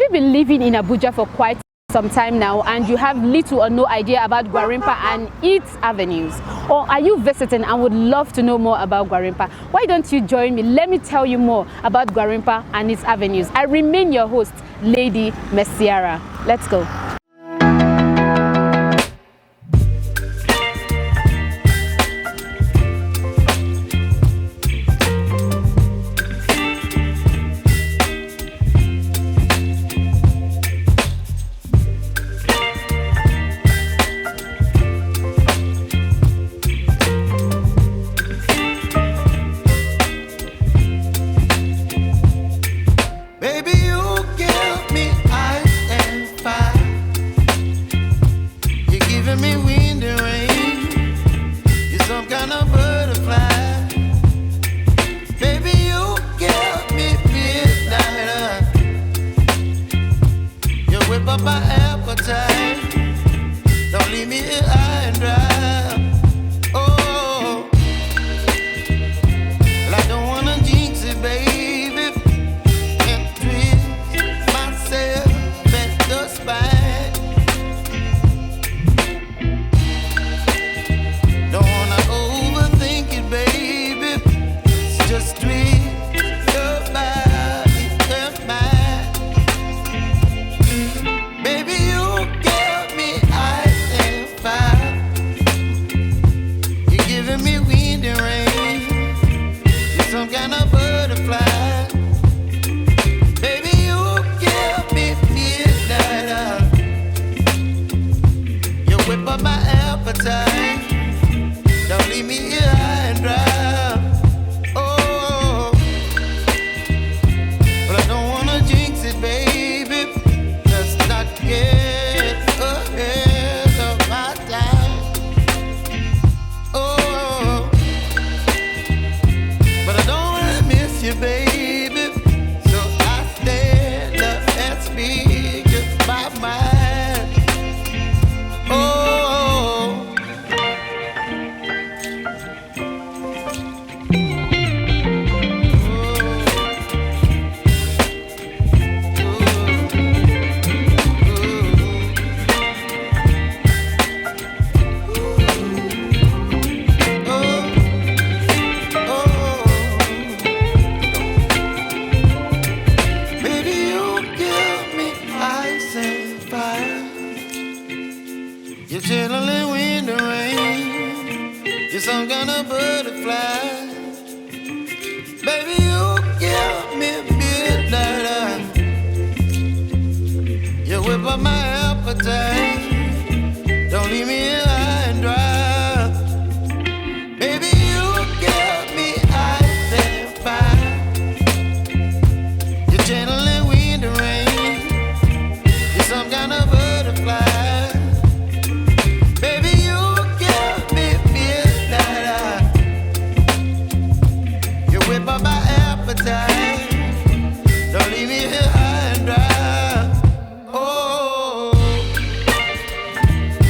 Have you been living in Abuja for quite some time now and you have little or no idea about Gwarimpa and its avenues? Or are you visiting and would love to know more about Gwarimpa? Why don't you join me? Let me tell you more about Gwarimpa and its avenues. I remain your host, Lady Mercyara. Let's go.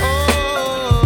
Oh,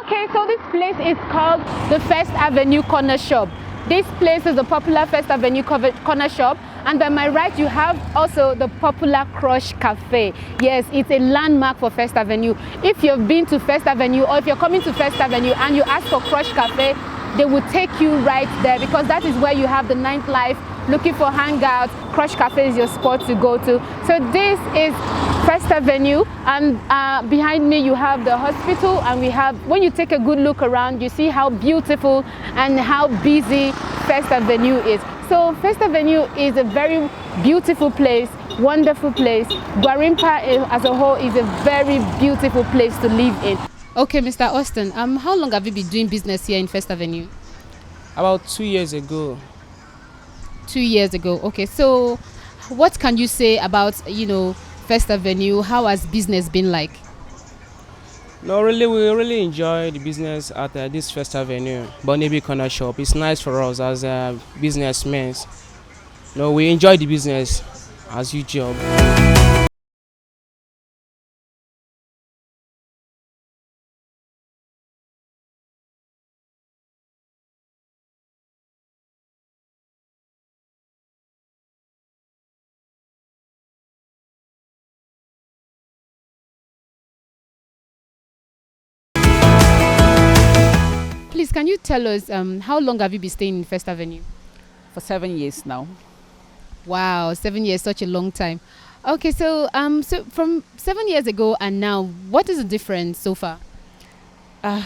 Okay, so this place is called the First Avenue Corner Shop. This place is the popular First Avenue Corner Shop, and by my right you have also the popular Crush Cafe. Yes, it's a landmark for First Avenue. If you've been to First Avenue or if you're coming to First Avenue and you ask for Crush Cafe, they will take you right there because that is where you have the nightlife. Looking for hangouts, Crush Cafe is your spot to go to. So this is First Avenue, and behind me you have the hospital, and we have, when you take a good look around, you see how beautiful and how busy First Avenue is. So First Avenue is a very beautiful place, wonderful place. Gwarimpa as a whole is a very beautiful place to live in. Okay, Mr. Austin, how long have you been doing business here in First Avenue? About 2 years ago. 2 years ago. Okay, so what can you say about, First Avenue? How has business been like? No, really, we really enjoy the business at this First Avenue, Bonnebi Corner Shop. It's nice for us as businessmen. No, we enjoy the business as usual. Please, can you tell us how long have you been staying in First Avenue? For 7 years now. Wow, 7 years, such a long time. Okay, so so from 7 years ago and now, what is the difference so far? I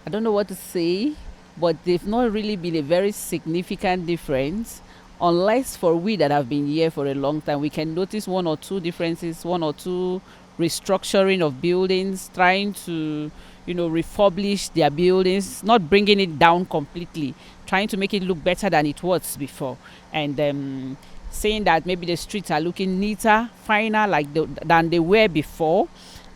don't know what to say, but they've not really been a very significant difference. Unless for we that have been here for a long time, we can notice one or two differences, one or two restructuring of buildings, trying to, refurbish their buildings, not bringing it down completely, trying to make it look better than it was before. And saying that maybe the streets are looking neater, finer than they were before.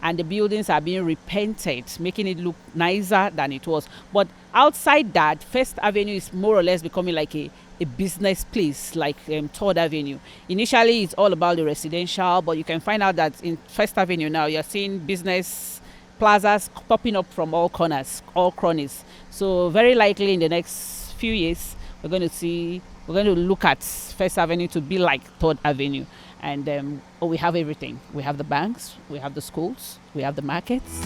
And the buildings are being repainted, making it look nicer than it was. But outside that, First Avenue is more or less becoming like a business place, like Third Avenue. Initially, it's all about the residential, but you can find out that in First Avenue now, you're seeing business plazas popping up from all corners, all cronies. So very likely in the next few years, we're going to look at First Avenue to be like Third Avenue. And we have everything. We have the banks, we have the schools, we have the markets.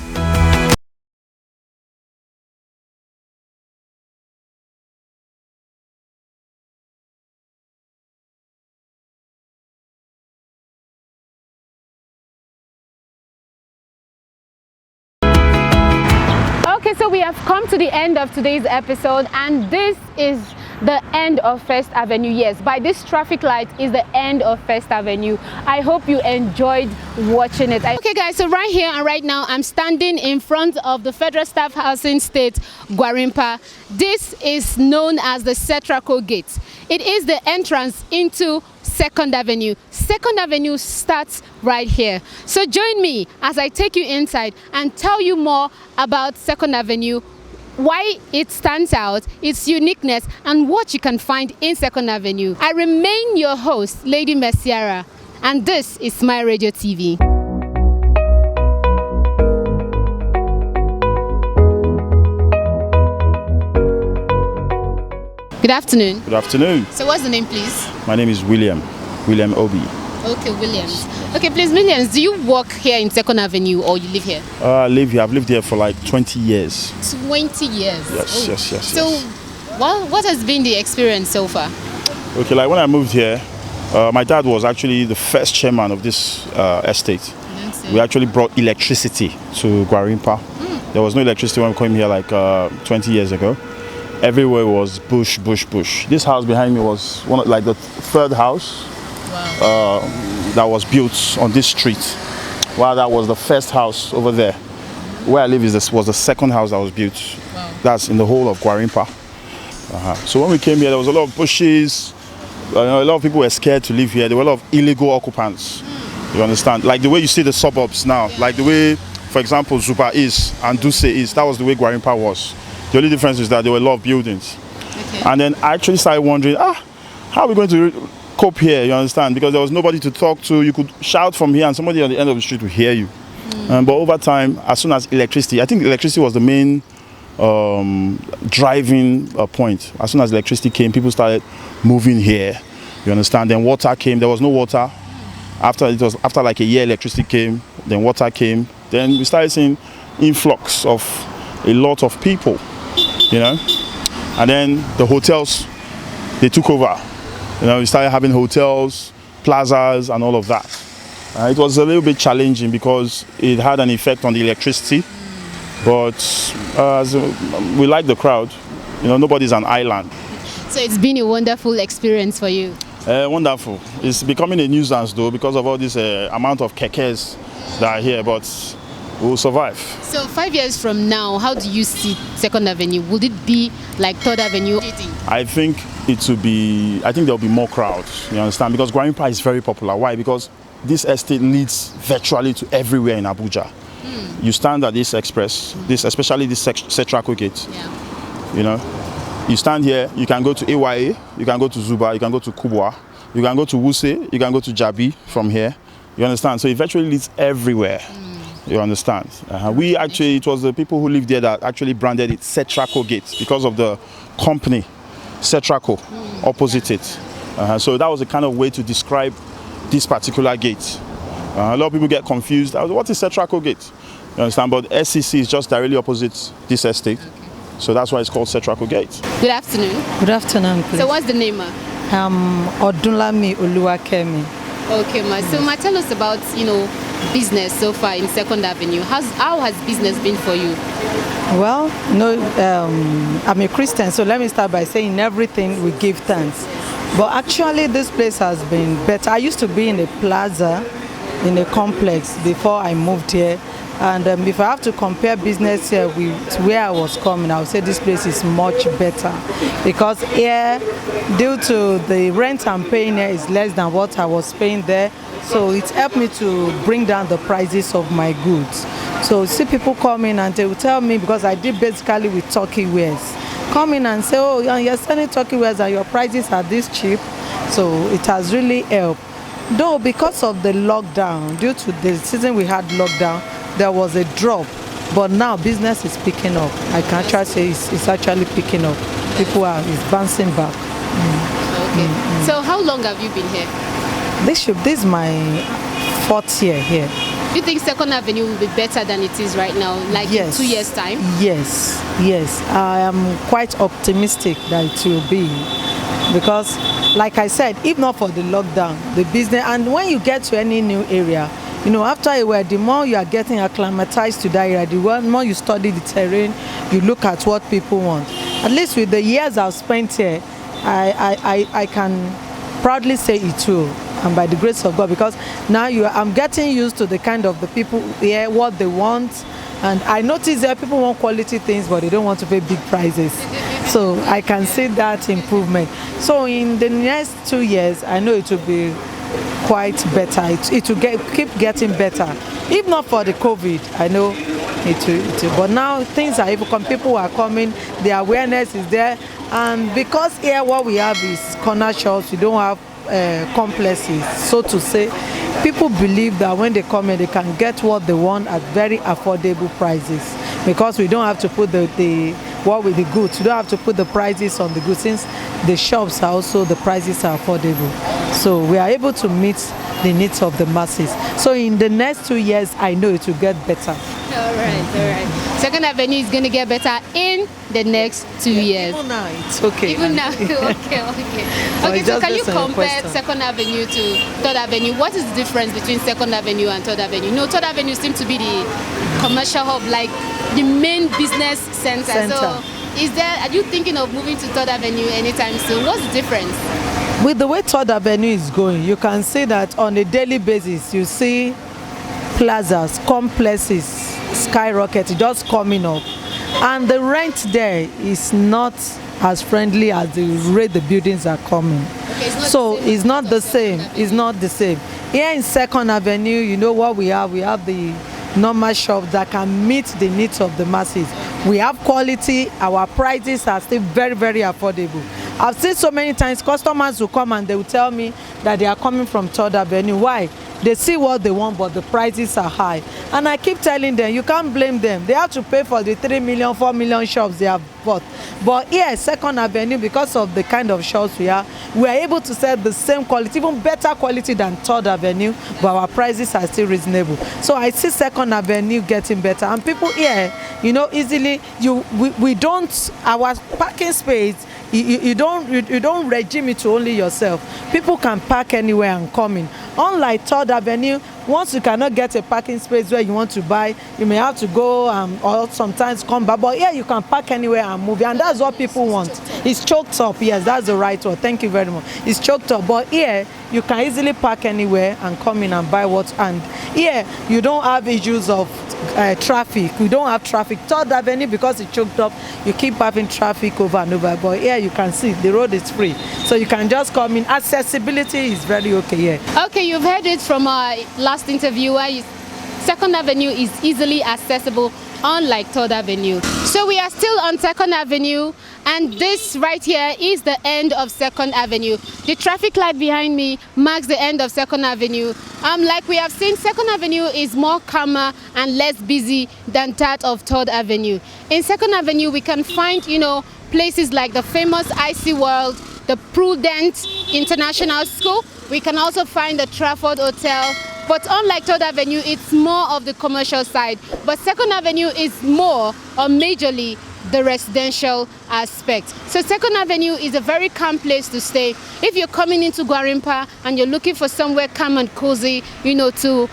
Okay, so we have come to the end of today's episode, and this is the end of First Avenue. Yes, by this traffic light is the end of First Avenue. I hope you enjoyed watching it. Okay guys, so right here and right now I'm standing in front of the Federal Staff Housing State, Gwarimpa. This is known as the Setraco Gate. It is the entrance into Second Avenue. Second Avenue starts right here. So join me as I take you inside and tell you more about Second Avenue, why it stands out, its uniqueness, and what you can find in Second Avenue. I remain your host, Lady Mercyara, and this is My Radio TV. Good afternoon. Good afternoon. So what's the name, please? My name is William Obi. Okay, Williams. Okay, please, Williams, do you work here in Second Avenue or you live here? I live here. I've lived here for like 20 years. 20 years? Yes, yes. So, what has been the experience so far? Okay, like when I moved here, my dad was actually the first chairman of this estate. We actually brought electricity to Gwarimpa. There was no electricity when we came here like 20 years ago. Everywhere was bush. This house behind me was like the third house. Wow. That was built on this street, while that was the first house over there. Where I live was the second house that was built. Wow. That's in the whole of Gwarimpa. So when we came here, there was a lot of bushes. A lot of people were scared to live here. There were a lot of illegal occupants. You understand? Like the way you see the suburbs now, like the way, for example, Zuba is and Duse is. That was the way Gwarimpa was. The only difference is that there were a lot of buildings. Okay. And then I actually started wondering, how are we going to cope here, you understand? Because there was nobody to talk to. You could shout from here and somebody on the end of the street would hear you. But over time, as soon as electricity, I think electricity was the main driving point. As soon as electricity came, people started moving here. You understand? Then water came. There was no water. After like a year, electricity came. Then water came. Then we started seeing influx of a lot of people. You know, and then the hotels, they took over. You know, we started having hotels, plazas, and all of that. It was a little bit challenging because it had an effect on the electricity. But we like the crowd. You know, nobody's an island. So it's been a wonderful experience for you. Wonderful. It's becoming a nuisance though because of all this amount of kekes that are here, but we'll survive. So 5 years from now, how do you see Second Avenue? Would it be like Third Avenue? I think there'll be more crowds, you understand? Because Gwarimpa is very popular. Why? Because this estate leads virtually to everywhere in Abuja. You stand at this express, especially this Setrako gate. Yeah. You know, you stand here, you can go to AYA, you can go to Zuba, you can go to Kubwa, you can go to Wuse, you can go to Jabi from here. You understand? So it virtually leads everywhere. You understand? It was the people who lived there that actually branded it Setrako Gate because of the company Setrako opposite it. So that was a kind of way to describe this particular gate. A lot of people get confused. What is Setrako Gate? You understand? But SCC is just directly opposite this estate. So that's why it's called Setrako Gate. Good afternoon. Good afternoon, please. So what's the name, ma? Odunlami Oluwakemi. Okay, ma. So ma, tell us about, business so far in Second Avenue. How has business been for you? Well, I'm a Christian, so let me start by saying in everything we give thanks. But actually this place has been better. I used to be in a plaza, in a complex before I moved here. And if I have to compare business here with where I was coming, I would say this place is much better. Because here, due to the rent I'm paying here is less than what I was paying there. So it helped me to bring down the prices of my goods. So see people come in and they will tell me, because I did basically with turkey wares, come in and say, oh, you're selling turkey wares and your prices are this cheap. So it has really helped. Though because of the lockdown, due to the season we had lockdown, there was a drop. But now business is picking up. I can actually say it's actually picking up. It's bouncing back. Okay. So how long have you been here? This is my 4th year here. Do you think Second Avenue will be better than it is right now, like in 2 years' time? Yes. I am quite optimistic that it will be. Because, like I said, if not for the lockdown, the business, and when you get to any new area, after a while, the more you are getting acclimatized to that area, the more you study the terrain, you look at what people want. At least with the years I've spent here, I can proudly say it will, and by the grace of God, because now I'm getting used to the kind of the people here, what they want. And I notice that people want quality things, but they don't want to pay big prices. So I can see that improvement. So in the next 2 years, I know it will be quite better. It will keep getting better. If not for the COVID, I know it will. But now things are even come. People are coming. The awareness is there. And because here what we have is corner shops, we don't have complexes, so to say. People believe that when they come in, they can get what they want at very affordable prices, because we don't have to put the goods. We don't have to put the prices on the goods, since the shops are also, the prices are affordable. So we are able to meet the needs of the masses. So in the next 2 years, I know it will get better. All right. Second Avenue is going to get better in the next 2 years. Even now, it's okay. Even now, okay. So can you compare Second Avenue to Third Avenue? What is the difference between Second Avenue and Third Avenue? Third Avenue seems to be the commercial hub, like the main business center. So are you thinking of moving to Third Avenue anytime soon? What's the difference? With the way Third Avenue is going, you can see that on a daily basis, you see plazas, complexes skyrocket, just coming up. And the rent there is not as friendly as the rate the buildings are coming. Okay, it's not the same. It's not the same. Here in Second Avenue, what we have? We have the normal shops that can meet the needs of the masses. We have quality. Our prices are still very, very affordable. I've seen so many times customers will come and they will tell me that they are coming from Third Avenue. Why? they see what they want, but the prices are high. And I keep telling them, you can't blame them. They have to pay for the 3 million, 4 million shops they have bought. But here, Second Avenue, because of the kind of shops we are able to sell the same quality, even better quality than Third Avenue, but our prices are still reasonable. So I see Second Avenue getting better. And people here, you know, easily, we don't, our parking space, you don't regime it to only yourself. People can park anywhere and come in. Unlike Third Avenue, once you cannot get a parking space where you want to buy, you may have to go or sometimes come back. But here you can park anywhere and move, and that's what people want. It's choked up. Yes, that's the right word. Thank you very much. It's choked up. But here you can easily park anywhere and come in and buy what. And here you don't have issues of traffic. We don't have traffic. Third Avenue, because it's choked up, you keep having traffic over and over. But here you can see the road is free, so you can just come in. Accessibility is very okay here. Okay, you've heard it from our last interviewer. Second Avenue is easily accessible, unlike Third Avenue. So we are still on Second Avenue, and this right here is the end of Second Avenue. The traffic light behind me marks the end of Second Avenue. Like we have seen, Second Avenue is more calmer and less busy than that of Third Avenue. In Second Avenue, we can find, you know, places like the famous IC World, the Prudent International School. We can also find the Trafford Hotel. But unlike Third Avenue, it's more of the commercial side. But Second Avenue is more, or majorly, the residential aspect. So Second Avenue is a very calm place to stay. If you're coming into Gwarimpa and you're looking for somewhere calm and cozy, you know, to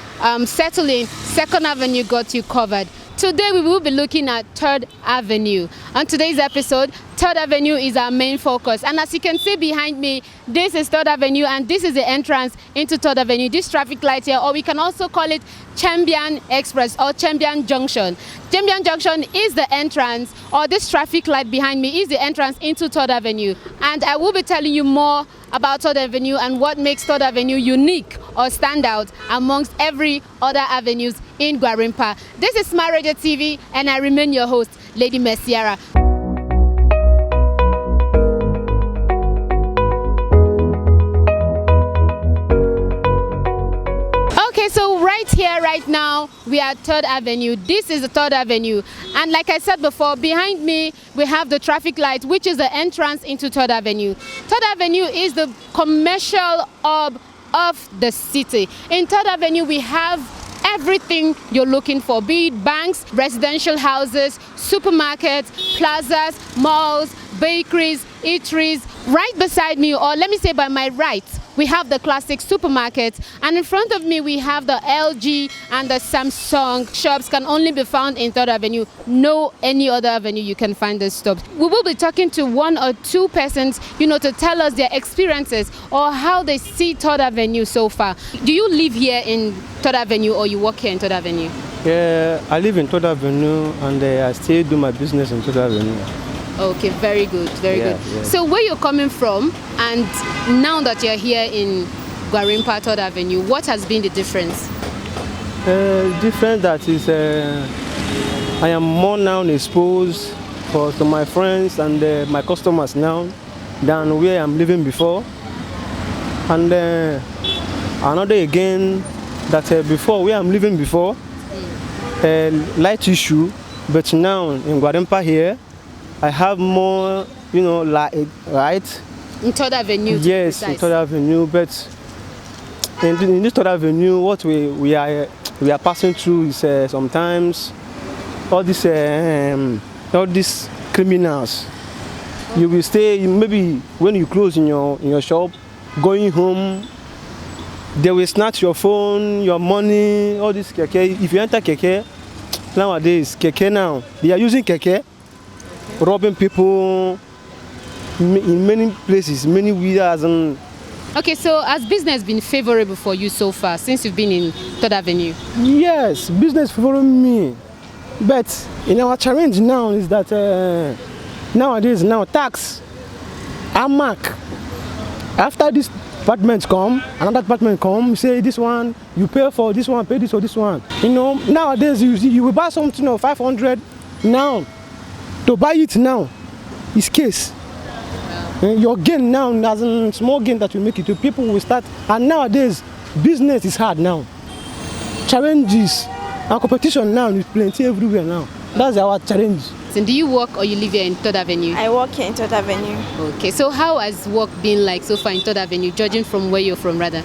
settle in, Second Avenue got you covered. Today we will be looking at Third Avenue. On today's episode, Third Avenue is our main focus. And as you can see behind me, this is Third Avenue, and this is the entrance into Third Avenue. This traffic light here, or we can also call it Chambian Express or Chambian Junction. Chambian Junction is the entrance, or this traffic light behind me is the entrance into Third Avenue. And I will be telling you more about Third Avenue and what makes Third Avenue unique or stand out amongst every other avenues in Gwarimpa. This is Smart Radio TV, and I remain your host, Lady Mercyara. Okay, so right here, right now, we are at Third Avenue. This is the Third Avenue. And like I said before, behind me, we have the traffic light, which is the entrance into Third Avenue. Third Avenue is the commercial hub of the city. In Third Avenue, we have everything you're looking for, be it banks, residential houses, supermarkets, plazas, malls, bakeries, eateries. Right beside me, or let me say by my right, we have the classic supermarket, and in front of me we have the LG and the Samsung shops. Can only be found in Third Avenue. No any other avenue you can find this stop. We will be talking to one or two persons, you know, to tell us their experiences or how they see Third Avenue so far. Do you live here in Third Avenue or you work here in Third Avenue? Yeah, I live in Third Avenue, and I still do my business in Third Avenue. Okay, very good, very good. Yeah. So where you're coming from, and now that you're here in Gwarimpa, Third Avenue, what has been the difference? Different that is, I am more now exposed to my friends and my customers now than where I'm living before. And another again that before where I'm living before, light issue, but now in Gwarimpa here, I have more, you know, right? In Third Avenue? Yes, in Third Avenue, but in this Third Avenue, what we are passing through is sometimes all these criminals. You will stay, maybe when you close in your shop, going home, they will snatch your phone, your money, all this keke. If you enter keke, nowadays, keke now, they are using keke, robbing people in many places, many weirds. And okay, so has business been favorable for you so far since you've been in Third Avenue? Yes, business favoring me, but in our challenge now is that nowadays tax, AMAC. After this department come, another department come, say this one you pay for, this one pay this or this one. You know, nowadays you will buy something of 500 now. To buy it now is case. Your gain now, as a small gain that you make it, people will start. And nowadays, business is hard now. Challenges and competition now is plenty everywhere now. That's our challenge. And do you work or you live here in 3rd Avenue? I work here in 3rd Avenue. Okay, so how has work been like so far in 3rd Avenue, judging from where you're from rather?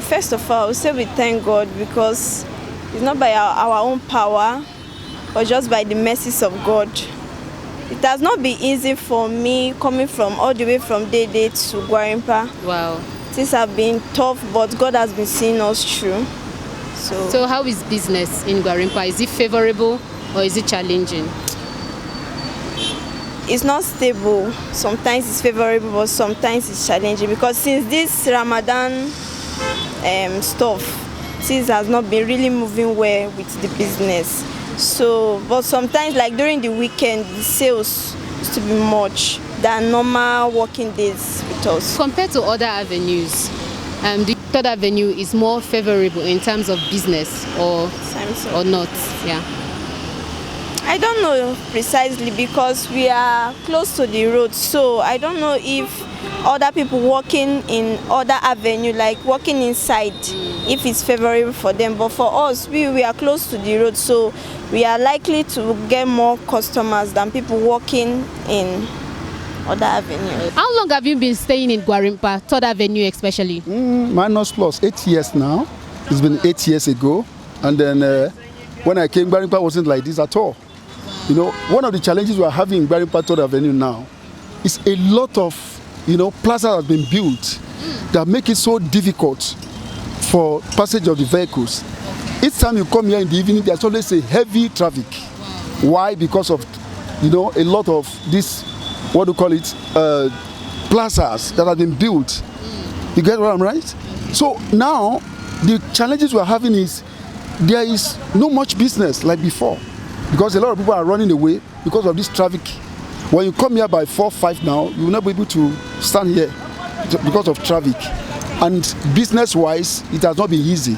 First of all, I would say we thank God because it's not by our own power, but just by the mercies of God. It has not been easy for me coming from all the way from Dede to Gwarimpa. Wow. Things have been tough, but God has been seeing us through. So how is business in Gwarimpa? Is it favorable or is it challenging? It's not stable. Sometimes it's favorable, but sometimes it's challenging because since this Ramadan stuff, things has not been really moving well with the business. So, but sometimes like during the weekend, the sales used to be much than normal working days with us. Compared to other avenues, the 3rd Avenue is more favorable in terms of business or not? Yeah. I don't know precisely because we are close to the road, so I don't know if other people working in other avenue, like working inside, if it's favorable for them. But for us, we are close to the road, so we are likely to get more customers than people working in other avenue. How long have you been staying in Gwarimpa, 3rd Avenue especially? Minus plus 8 years now. It's been 8 years ago, and then when I came, Gwarimpa wasn't like this at all. You know, one of the challenges we are having in Gwarimpa 3rd Avenue now is a lot of, plaza has been built that make it so difficult for passage of the vehicles. Each time you come here in the evening, there's always a heavy traffic. Why? Because of, a lot of this, what do you call it, plazas that have been built. You get what I'm right? So now, the challenges we're having is, there is no much business like before. Because a lot of people are running away because of this traffic. When you come here by 4, 5 now, you will not be able to stand here because of traffic. And business-wise, it has not been easy.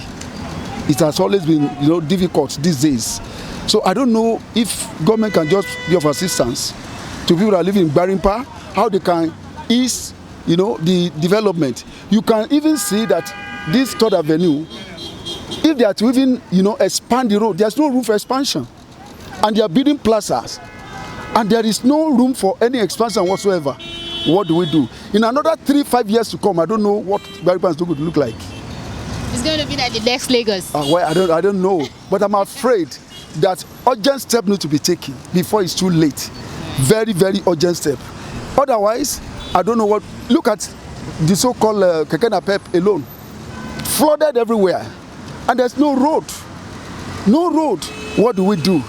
It has always been, difficult these days. So I don't know if government can just be of assistance to people that are living in Gwarimpa, how they can ease, the development. You can even see that this 3rd Avenue, if they are to even, expand the road, there's no room for expansion. And they are building plazas, and there is no room for any expansion whatsoever. What do we do? In another 3-5 years to come, I don't know what Gwarimpa is going to look like. It's going to be like the next Lagos. Well, I don't know, but I'm afraid that urgent steps need to be taken before it's too late. Very, very urgent step. Otherwise, I don't know what. Look at the so-called Keke Napep alone, flooded everywhere, and there's no road. No road. What do we do?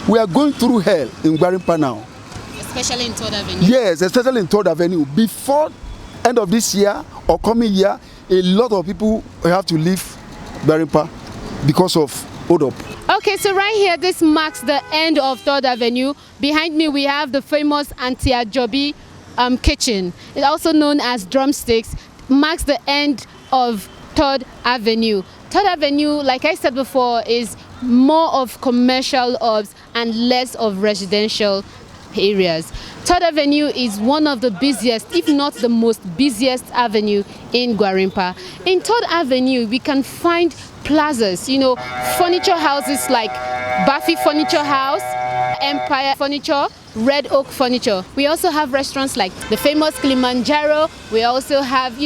We are going through hell in Gwarimpa now. Especially in 3rd Avenue? Yes, especially in 3rd Avenue. Before end of this year or coming year, a lot of people have to leave Gwarimpa because of hold up. Okay, so right here, this marks the end of 3rd Avenue. Behind me, we have the famous Auntie Ajobi kitchen. It's also known as Drumsticks. Marks the end of 3rd Avenue. 3rd Avenue, like I said before, is more of commercial hubs and less of residential areas. 3rd Avenue is one of the busiest, if not the most busiest avenue in Gwarimpa. In 3rd Avenue, we can find plazas, furniture houses like Bafi Furniture House, Empire Furniture, Red Oak Furniture. We also have restaurants like the famous Kilimanjaro. We also have,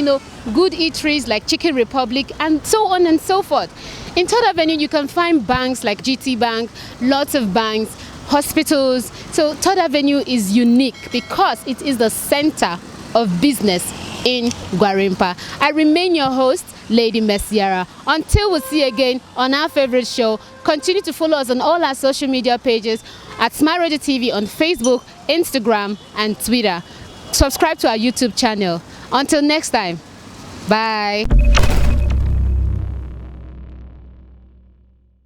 good eateries like Chicken Republic and so on and so forth. In 3rd Avenue, you can find banks like GT Bank, lots of banks, hospitals. So 3rd Avenue is unique because it is the center of business in Gwarimpa. I remain your host, Lady Mercyara. Until we see again on our favorite show, continue to follow us on all our social media pages at Smart Radio TV on Facebook, Instagram, and Twitter. Subscribe to our YouTube channel. Until next time, bye.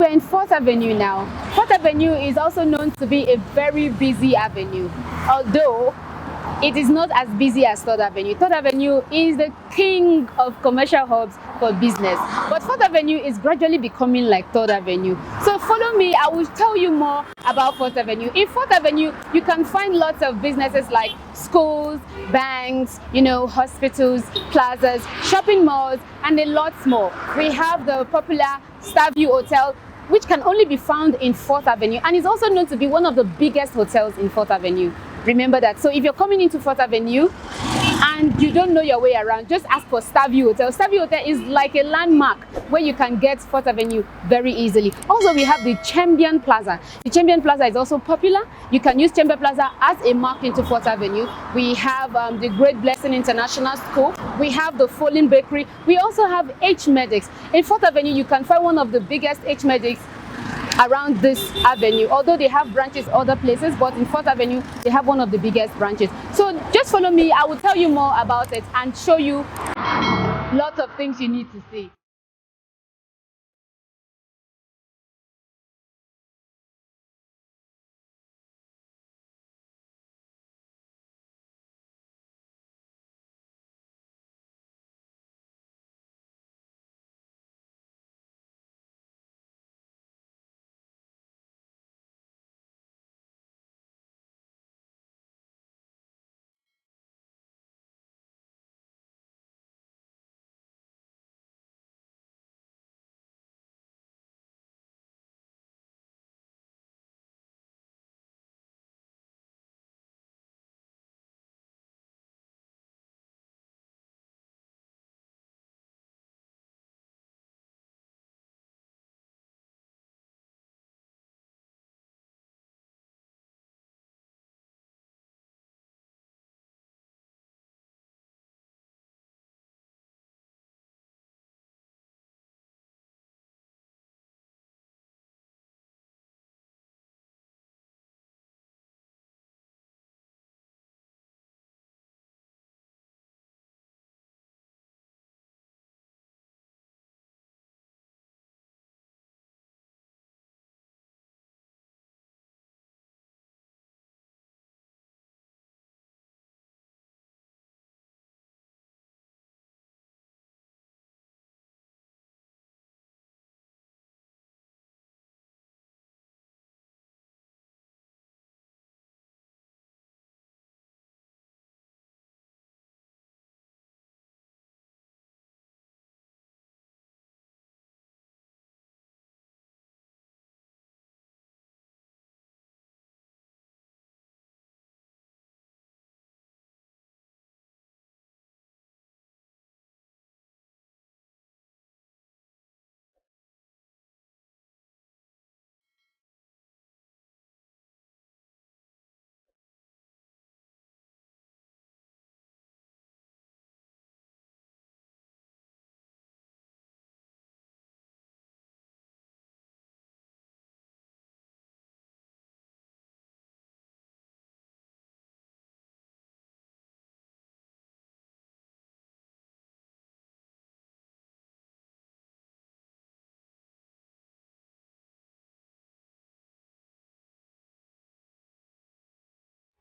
We're in 4th Avenue now. 4th Avenue is also known to be a very busy avenue, although it is not as busy as Third Avenue. Third Avenue is the king of commercial hubs for business, but Fourth Avenue is gradually becoming like Third Avenue. So follow me, I will tell you more about Fourth Avenue. In Fourth Avenue, you can find lots of businesses like schools, banks, hospitals, plazas, shopping malls, and a lot more. We have the popular Starview Hotel, which can only be found in Fourth Avenue, and is also known to be one of the biggest hotels in Fourth Avenue. Remember that. So if you're coming into Fourth Avenue and you don't know your way around, just ask for Starview Hotel. Starview Hotel is like a landmark where you can get Fourth Avenue very easily. Also, we have the Champion Plaza. The Champion Plaza is also popular. You can use Champion Plaza as a mark into Fourth Avenue. We have the Great Blessing International School. We have the Fallen Bakery. We also have H-Medics. In Fourth Avenue, you can find one of the biggest H-Medics around this avenue, although they have branches other places, but in Fourth Avenue they have one of the biggest branches. So just follow me, I will tell you more about it and show you lots of things you need to see.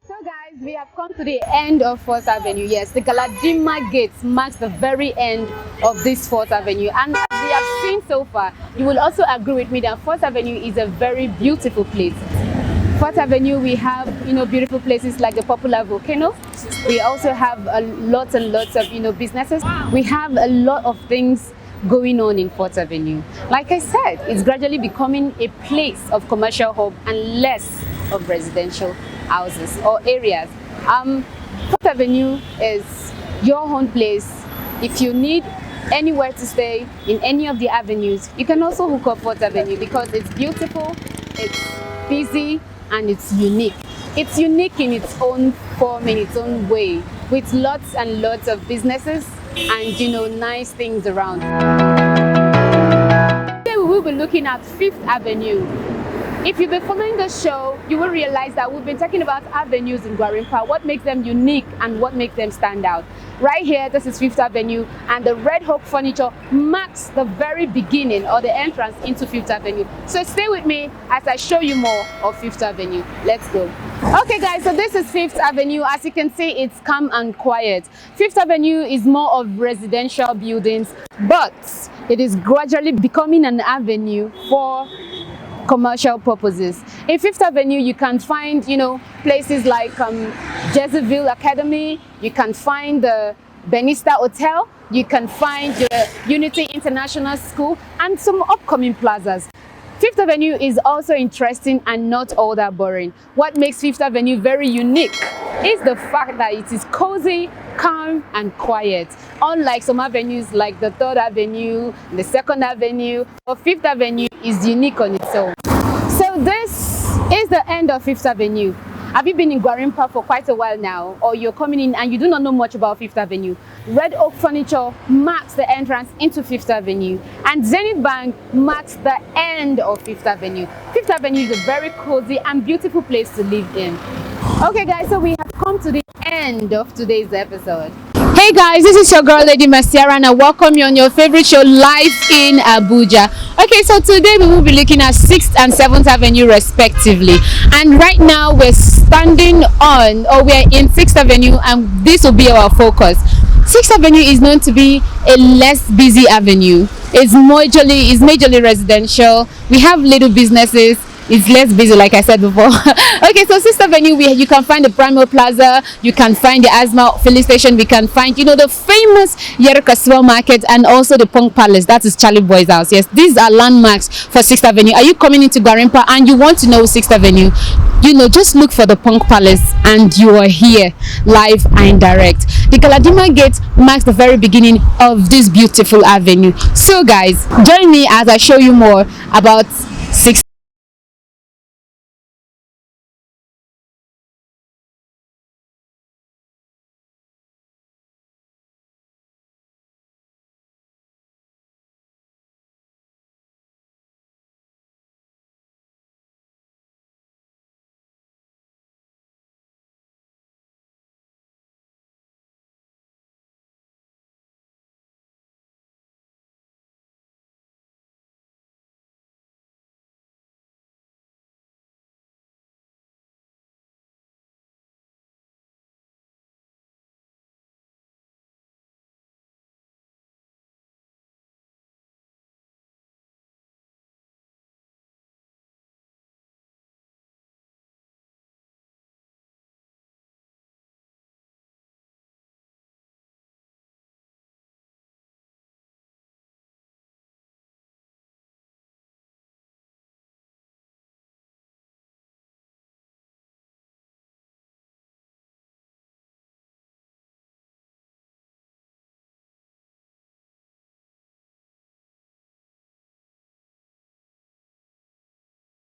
So guys, we have come to the end of Fourth Avenue. Yes, the Galadima Gate marks the very end of this Fourth Avenue. And as we have seen so far, you will also agree with me that Fourth Avenue is a very beautiful place. Fourth Avenue, we have beautiful places like the popular volcano. We also have lots and lots of businesses. We have a lot of things going on in Fourth Avenue. Like I said, it's gradually becoming a place of commercial hub and less of residential houses or areas. Fourth Avenue is your own place. If you need anywhere to stay in any of the avenues, you can also hook up Fourth Avenue because it's beautiful, it's busy, and it's unique. It's unique in its own form, in its own way, with lots and lots of businesses and nice things around. Today we will be looking at Fifth Avenue. If you've been following the show, you will realize that we've been talking about avenues in Gwarimpa, what makes them unique and what makes them stand out. Right here, this is Fifth Avenue, and the Red Hope furniture marks the very beginning or the entrance into Fifth Avenue. So stay with me as I show you more of Fifth Avenue. Let's go. Okay guys, so this is Fifth Avenue. As you can see, it's calm and quiet. Fifth Avenue is more of residential buildings, but it is gradually becoming an avenue for commercial purposes. In Fifth Avenue, you can find, places like Jezebel Academy, you can find the Benista Hotel, you can find the Unity International School, and some upcoming plazas. Fifth Avenue is also interesting and not all that boring. What makes Fifth Avenue very unique is the fact that it is cozy, calm, and quiet. Unlike some avenues like the Third Avenue, the Second Avenue, or Fifth Avenue is unique on its own. So this is the end of Fifth Avenue. Have you been in Gwarimpa for quite a while now, or you're coming in and you do not know much about Fifth Avenue? Red Oak Furniture marks the entrance into Fifth Avenue, and Zenith Bank marks the end of Fifth Avenue. Fifth Avenue is a very cozy and beautiful place to live in. Okay guys, so we have come to the end of today's episode. Hey guys, this is your girl Lady Mercyara, and I welcome you on your favorite show live in Abuja. Okay, so today we will be looking at 6th and 7th Avenue respectively, and right now we're standing on, or we're in 6th Avenue, and this will be our focus. 6th Avenue is known to be a less busy avenue. It's majorly residential. We have little businesses. It's less busy, like I said before. Okay, so 6th Avenue, you can find the Primo Plaza, you can find the Asma filling station, we can find, the famous Yerika Market, and also the Punk Palace. That is Charlie Boy's house. Yes, these are landmarks for 6th Avenue. Are you coming into Gwarimpa and you want to know 6th Avenue? Just look for the Punk Palace and you are here, live and direct. The Galadima Gate marks the very beginning of this beautiful avenue. So guys, join me as I show you more about 6th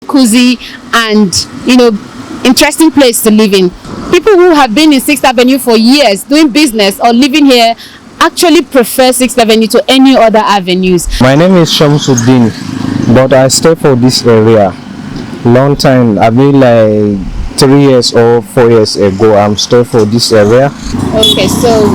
cozy and interesting place to live in. People who have been in 6th Avenue for years doing business or living here actually prefer 6th Avenue to any other avenues. My name is Shamsuddin, but I stay for this area long time. I mean like 3 years or 4 years ago I'm stay for this area. Okay, so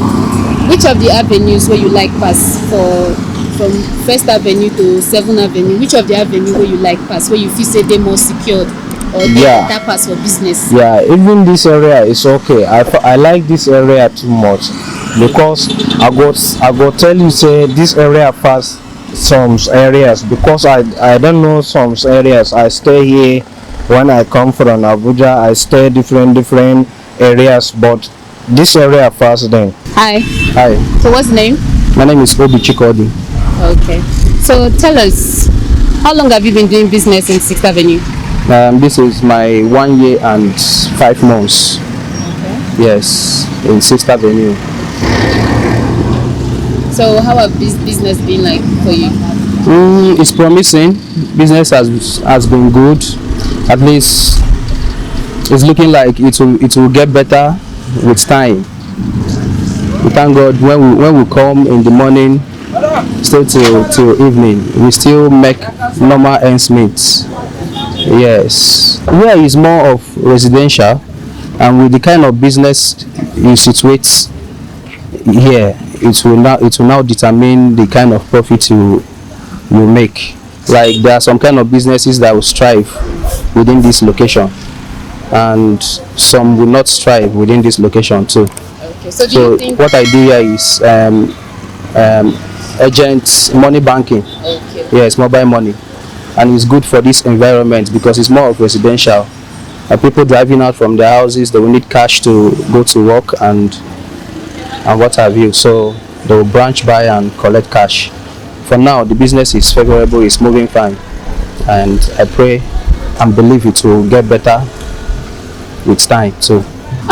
which of the avenues where you like pass from 1st Avenue to 7th Avenue, which of the avenue where you like pass, where you feel say they're more secured or that pass for business? Yeah, even this area is okay. I like this area too much because I got tell you say this area pass some areas because I don't know some areas. I stay here when I come from Abuja. I stay different areas, but this area pass them. Hi. So what's the name? My name is Obi Chikodi. Okay, so tell us, how long have you been doing business in 6th Avenue? This is my 1 year and 5 months. Okay. Yes, in 6th Avenue. So how have this business been like for you? It's promising. Business has been good. At least it's looking like it will get better with time. We thank God when we come in the morning, stay till evening, we still make normal ends meet. Yes, where is more of residential, and with the kind of business you situate here, it will now determine the kind of profit you make. Like there are some kind of businesses that will strive within this location, and some will not strive within this location too. Okay, so do So you think? what I do here is agent money banking. Okay. Yes, mobile money, and it's good for this environment because it's more of residential. People driving out from their houses, they will need cash to go to work and what have you. So they will branch by and collect cash. For now, the business is favorable, it's moving fine, and I pray and believe it will get better with time too.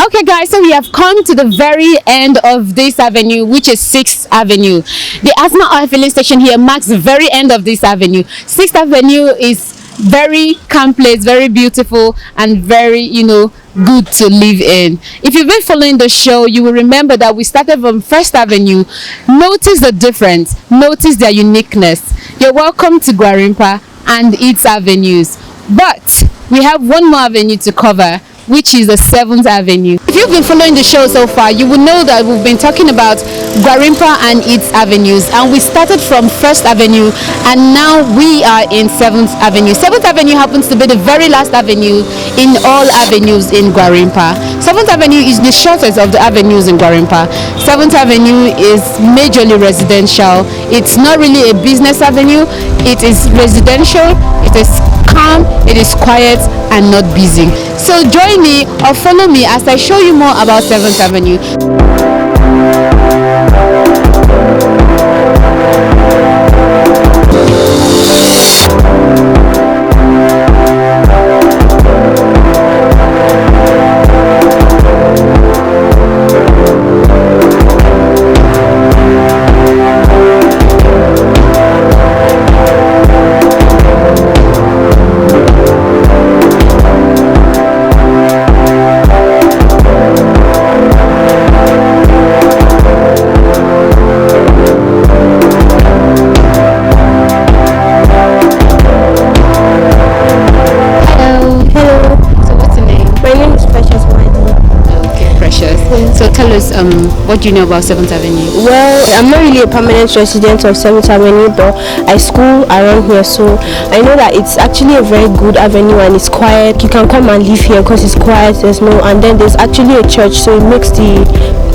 Okay guys, so we have come to the very end of this avenue, which is 6th Avenue. The Asma Oil filling station here marks the very end of this avenue. 6th Avenue is very calm place, very beautiful, and very, good to live in. If you've been following the show, you will remember that we started from 1st Avenue. Notice the difference, notice their uniqueness. You're welcome to Gwarimpa and its avenues, but we have one more avenue to cover, which is the 7th Avenue. If you've been following the show so far, you will know that we've been talking about Gwarimpa and its avenues, and we started from 1st Avenue and now we are in 7th Avenue. 7th Avenue happens to be the very last avenue in all avenues in Gwarimpa. 7th Avenue is the shortest of the avenues in Gwarimpa. 7th Avenue is majorly residential. It's not really a business avenue, it is residential, it is calm, it is quiet and not busy. So join me or follow me as I show you more about 7th Avenue. So tell us, what do you know about 7th Avenue? Well, I'm not really a permanent resident of 7th Avenue, but I school around here, so I know that it's actually a very good avenue and it's quiet. You can come and live here because it's quiet. And then there's actually a church, so it makes the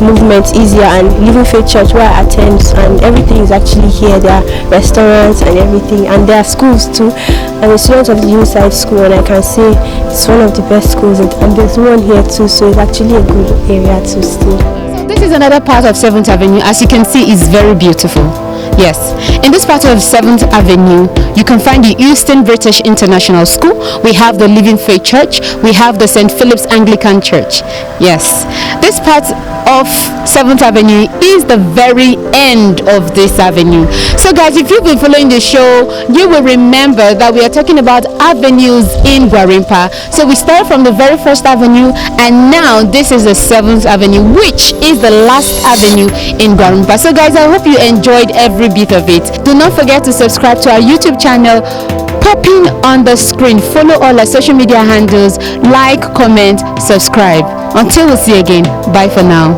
movement easier. And Living Faith Church, where I attend, and everything is actually here. There are restaurants and everything, and there are schools too. I'm a student of the Unified School, and I can say it's one of the best schools, and there's one here too, so it's actually a good area to stay. So this is another part of 7th Avenue. As you can see, it's very beautiful. Yes, in this part of 7th Avenue, you can find the Houston British International School. We have the Living Faith Church. We have the St. Philip's Anglican Church. Yes, this part of 7th Avenue is the very end of this avenue. So guys, if you've been following the show, you will remember that we are talking about avenues in Gwarimpa. So we started from the very 1st Avenue, and now this is the 7th Avenue, which is the last avenue in Gwarimpa. So guys, I hope you enjoyed every bit of it. Do not forget to subscribe to our YouTube channel popping on the screen. Follow all our social media handles, like, comment, subscribe. Until we see you again, bye for now.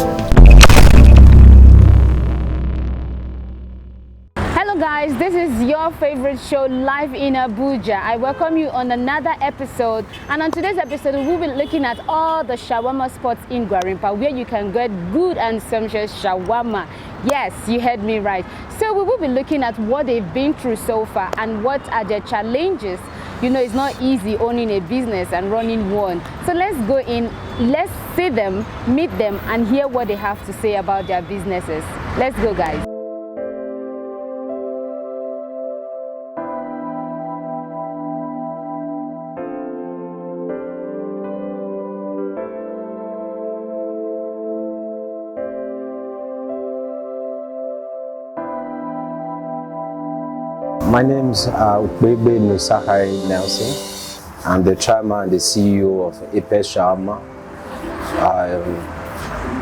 Hello guys, this is your favorite show, Live in Abuja. I welcome you on another episode, and on today's episode we will be looking at all the shawarma spots in Gwarimpa where you can get good and sumptuous shawarma. Yes, you heard me right. So we will be looking at what they've been through so far and what are their challenges. You know, it's not easy owning a business and running one. So let's go in, let's see them, meet them, and hear what they have to say about their businesses. Let's go guys. My name is Lady Mercyara Nelson. I'm the chairman and the CEO of Apex Shawarma,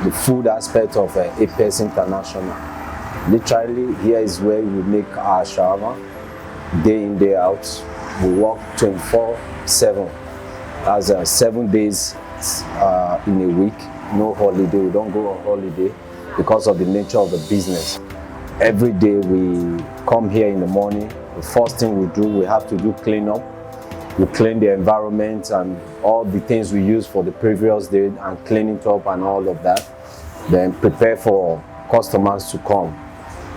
the food aspect of Apex International. Literally, here is where we make our shawarma day in, day out. we work 24/7. That's 7 days in a week, no holiday. We don't go on holiday because of the nature of the business. Every day we come here in the morning. The first thing we do, we have to do cleanup. We clean the environment and all the things we use for the previous day and clean it up and all of that. Then prepare for customers to come.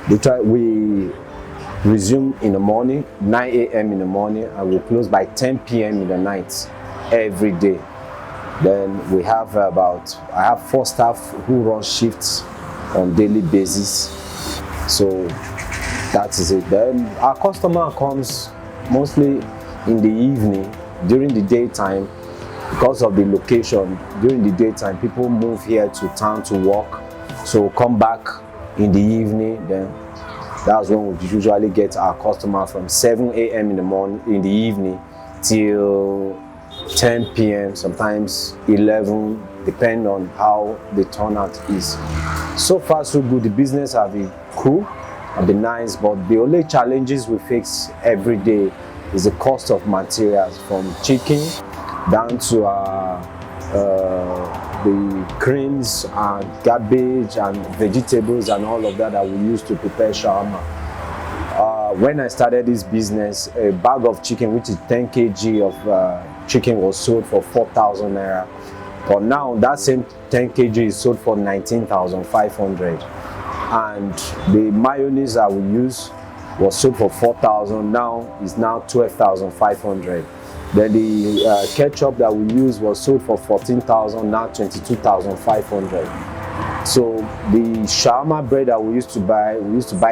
We resume in the morning, 9 a.m. in the morning, and we close by 10 p.m. in the night every day. Then we have I have 4 staff who run shifts on daily basis. So that is it. Then our customer comes mostly in the evening. During the daytime, because of the location, during the daytime people move here to town to work, so come back in the evening. Then that's when we usually get our customer from 7 a.m. in the morning, in the evening, till 10 p.m., sometimes 11, depending on how the turnout is. So far so good. The business have been cool, have been nice, but the only challenges we face every day is the cost of materials, from chicken down to the creams and garbage and vegetables and all of that that we use to prepare shawarma. When I started this business, a bag of chicken, which is 10 kg of chicken, was sold for 4,000 naira. But now that same 10 kg is sold for 19,500. And the mayonnaise that we use was sold for 4,000, now is now 12,500. Then the ketchup that we use was sold for 14,000, now 22,500. So the shawarma bread that we used to buy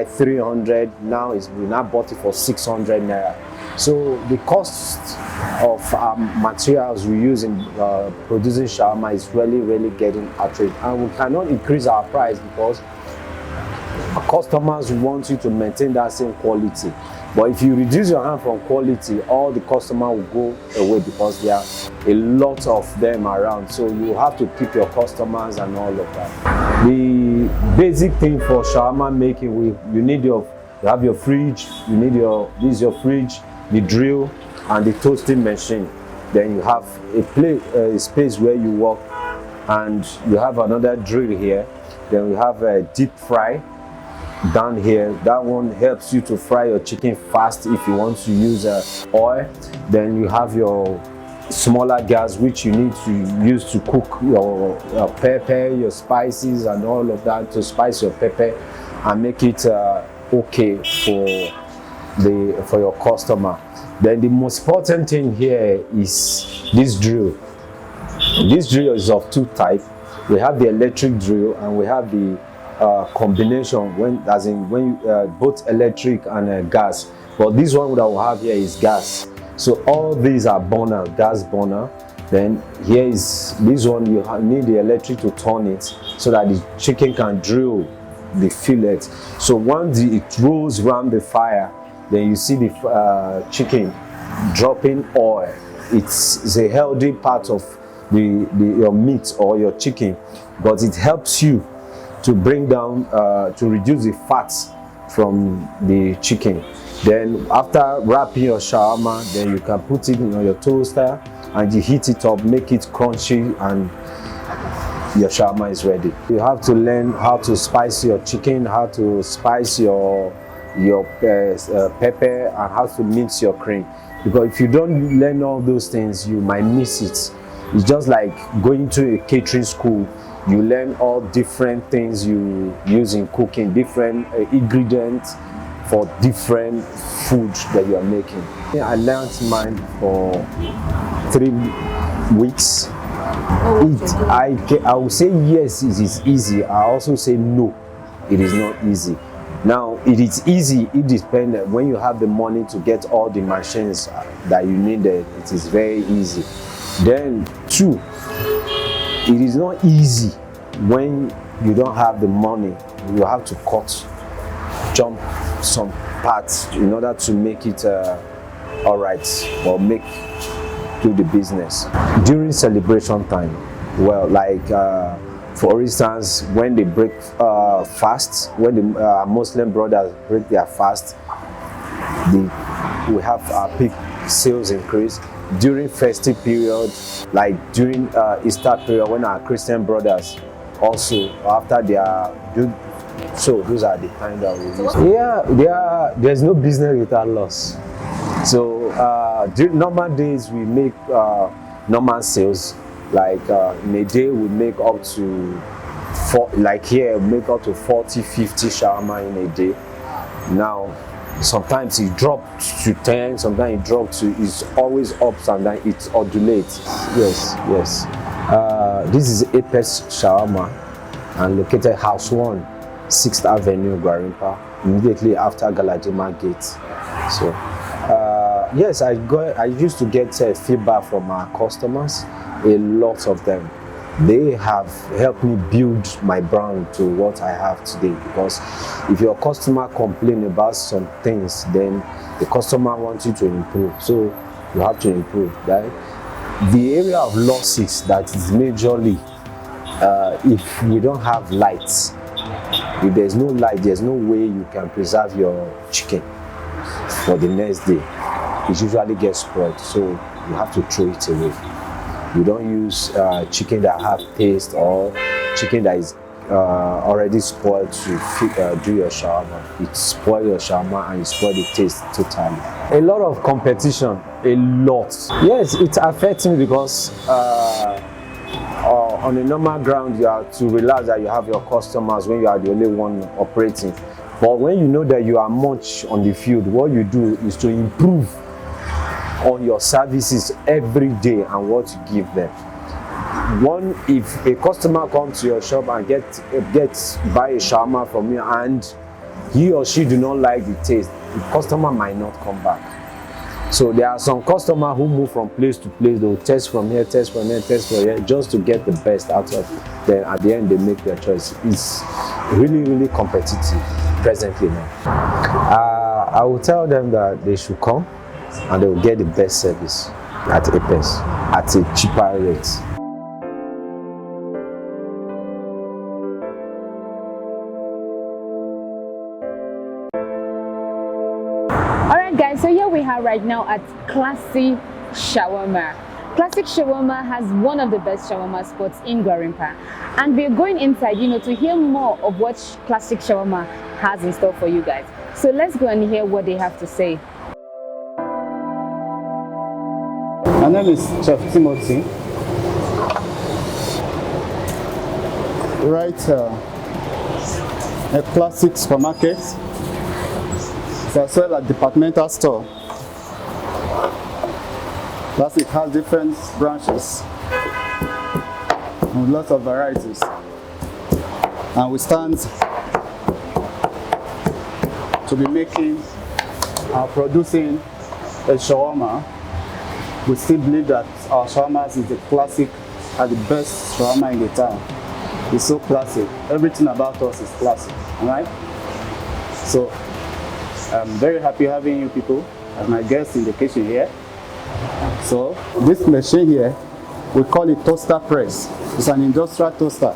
300, now we now bought it for 600 naira. So the cost of materials we use in producing shawarma is really getting outraged, and we cannot increase our price because customers want you to maintain that same quality. But if you reduce your hand from quality, all the customer will go away because there are a lot of them around. So you have to keep your customers and all of that. The basic thing for shawarma making, you have your fridge, this is your fridge, the drill and the toasting machine. Then you have a space where you work, and you have another drill here. Then we have a deep fry down here. That one helps you to fry your chicken fast if you want to use oil. Then you have your smaller gas, which you need to use to cook your pepper, your spices and all of that, to spice your pepper and make it okay for your customer. Then the most important thing here is this drill. This drill is of 2 types. We have the electric drill and we have the combination, both electric and gas. But this one that we have here is gas. So all these are burner, gas burner. Then here is this one, you need the electric to turn it so that the chicken can drill the fillet. So once it rolls around the fire, then you see the chicken dropping oil. It's a healthy part of your meat or your chicken, but it helps you to bring down, to reduce the fats from the chicken. Then after wrapping your shawarma, then you can put it in your toaster and you heat it up, make it crunchy, and your shawarma is ready. You have to learn how to spice your chicken, how to spice your pepper, and how to mix your cream. Because if you don't learn all those things, you might miss it. It's just like going to a catering school. You learn all different things you use in cooking, different ingredients for different foods that you are making. I learned mine for 3 weeks. I will say yes, it is easy. I also say no, it is not easy. Now, it is easy, it depends. When you have the money to get all the machines that you needed, it is very easy. Then 2, it is not easy when you don't have the money. You have to jump some parts in order to make it all right, or do the business. During celebration time, well, like for instance, when they break fast, when the Muslim brothers break their fast, we have our sales increase. During festive period, like during Easter period, when our Christian brothers also after their so those are the time that we use. Yeah, there's no business without loss. So during normal days we make normal sales. Like in a day we make up to like here we make up to 40, 50 shawarma in a day. Now sometimes it drops to 10, sometimes it drops to, it's always ups and then it undulates. Yes. This is Apex Shawarma and located House 1, 6th Avenue, Gwarimpa, immediately after Galadima Gate. So yes, I used to get feedback from our customers, a lot of them. They have helped me build my brand to what I have today, because if your customer complain about some things, then the customer wants you to improve, so you have to improve, right? The area of losses that is majorly if we don't have lights. If there's no light, there's no way you can preserve your chicken for the next day. It usually gets spoiled, so you have to throw it away. You don't use chicken that have taste or chicken that is already spoiled to do your shawarma. It spoils your shawarma and it spoils the taste totally. A lot of competition, a lot. Yes, it affects me because on a normal ground you have to realize that you have your customers when you are the only one operating. But when you know that you are much on the field, what you do is to improve on your services every day and what you give them. One, if a customer comes to your shop and buy a shawarma from you and he or she do not like the taste, the customer might not come back. So there are some customers who move from place to place. They will test from here, test from here, test from here, just to get the best out of it. Then at the end they make their choice. It's really, really competitive presently now. I will tell them that they should come and they will get the best service at Apex at a cheaper rate. Alright guys, so here we are right now at Classic Shawarma. Classic Shawarma has one of the best shawarma spots in Gwarimpa, and we're going inside, to hear more of what Classic Shawarma has in store for you guys. So let's go and hear what they have to say. My name is Chef Timothy. Right, a Classic supermarket. It's as well a departmental store. Classic has different branches with lots of varieties, and we stand to be making and producing a shawarma. We still believe that our shawarmas is the classic and the best shawarma in the town. It's so classic. Everything about us is classic, right? So I'm very happy having you people as my guests in the kitchen here. So this machine here, we call it toaster press. It's an industrial toaster.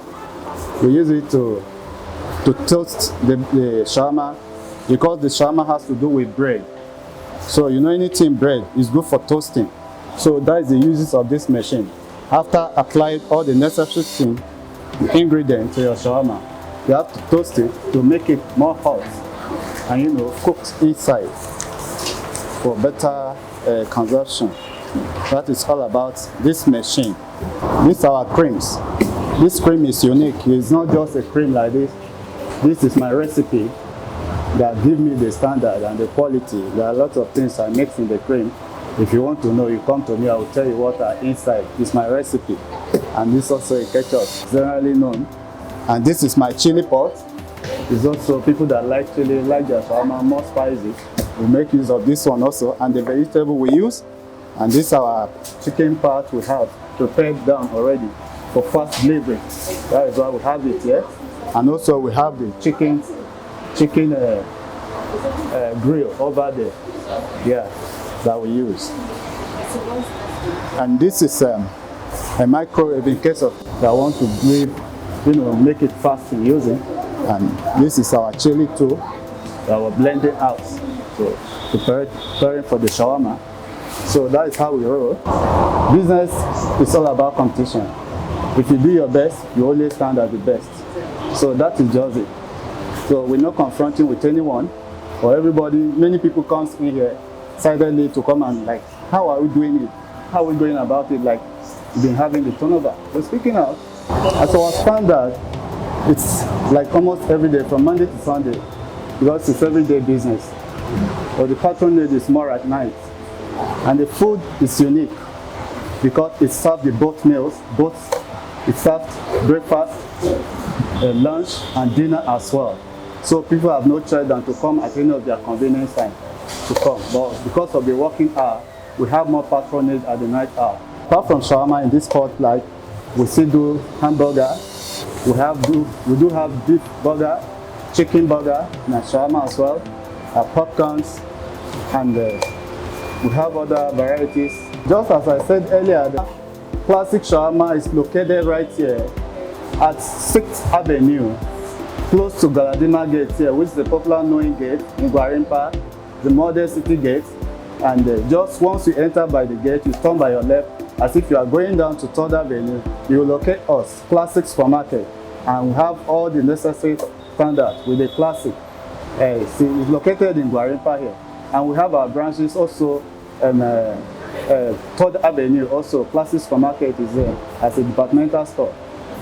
We use it to toast the shawarma, because the shawarma has to do with bread. So anything bread is good for toasting. So that is the uses of this machine. After applying all the necessary ingredients to your shawarma, you have to toast it to make it more hot and cooked inside for better consumption. That is all about this machine. These are our creams. This cream is unique. It's not just a cream like this. This is my recipe that give me the standard and the quality. There are lots of things I mix in the cream. If you want to know, you come to me, I will tell you what are inside. It's my recipe. And this is also a ketchup, generally known. And this is my chili pot. It's also people that like chili, like their shawarma more spicy. We make use of this one also, and the vegetable we use. And this is our chicken part we have prepared down already for fast delivery. That is why we have it here. And also we have the chicken grill over there. Yeah. That we use. And this is a microwave in case of I want to make it fast in using. And this is our chili too that we're blending out. So preparing for the shawarma. So that is how we roll. Business is all about competition. If you do your best, you always stand at the best. So that is just it. So we're not confronting with anyone or everybody. Many people come in here silently to come and like, how are we doing it? How are we going about it? Like, we've been having the turnover. So speaking out, as our standard, it's like almost every day from Monday to Sunday because it's everyday business. But the patronage is more at night. And the food is unique because it's served with both meals, it's served breakfast, lunch and dinner as well. So people have no choice than to come at any of their convenience time to come. But because of the working hour, we have more patronage at the night hour. Apart from shawarma in this spot, like we still do hamburger, we do have beef burger, chicken burger, and shawarma as well, popcorns, and we have other varieties. Just as I said earlier, the classic shawarma is located right here at 6th Avenue, close to Galadima Gate here, which is the popular knowing gate in Gwarimpa, the modern city gate. And just once you enter by the gate, you turn by your left, as if you are going down to 3rd Avenue, you will locate us, Classic Supermarket. And we have all the necessary standards with the Classic. It's located in Gwarimpa here. And we have our branches also in 3rd Avenue, also Classic Supermarket is there as a departmental store.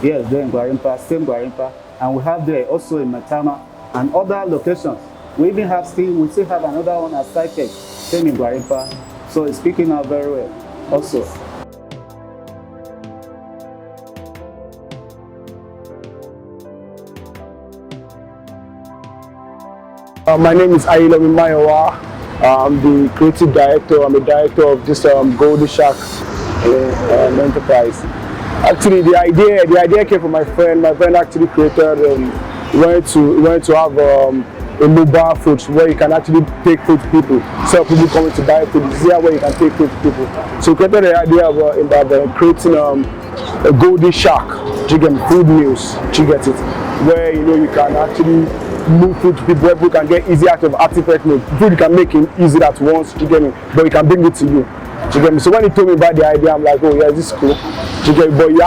Yes, there in Gwarimpa, same Gwarimpa. And we have there also in Matama and other locations. We still have another one at Psychic, same in Gwarimpa. So it's picking up very well also. My name is Lady Mercyara. I'm the creative director. I'm the director of this Golden Shack enterprise. Actually, the idea came from my friend. My friend actually created. He wanted to have a mobile food where you can actually take food to people. So people coming to buy food. This is where you can take food to people. So we created the idea of creating a Golden Shack. You get food meals. You get it, where you can actually move food to people where people can get easy out of artifact mode. Food you can make it easy at once, you get me, but you can bring it to you. You get me? So when he told me about the idea, I'm like, oh yeah, this is cool. You get me? But you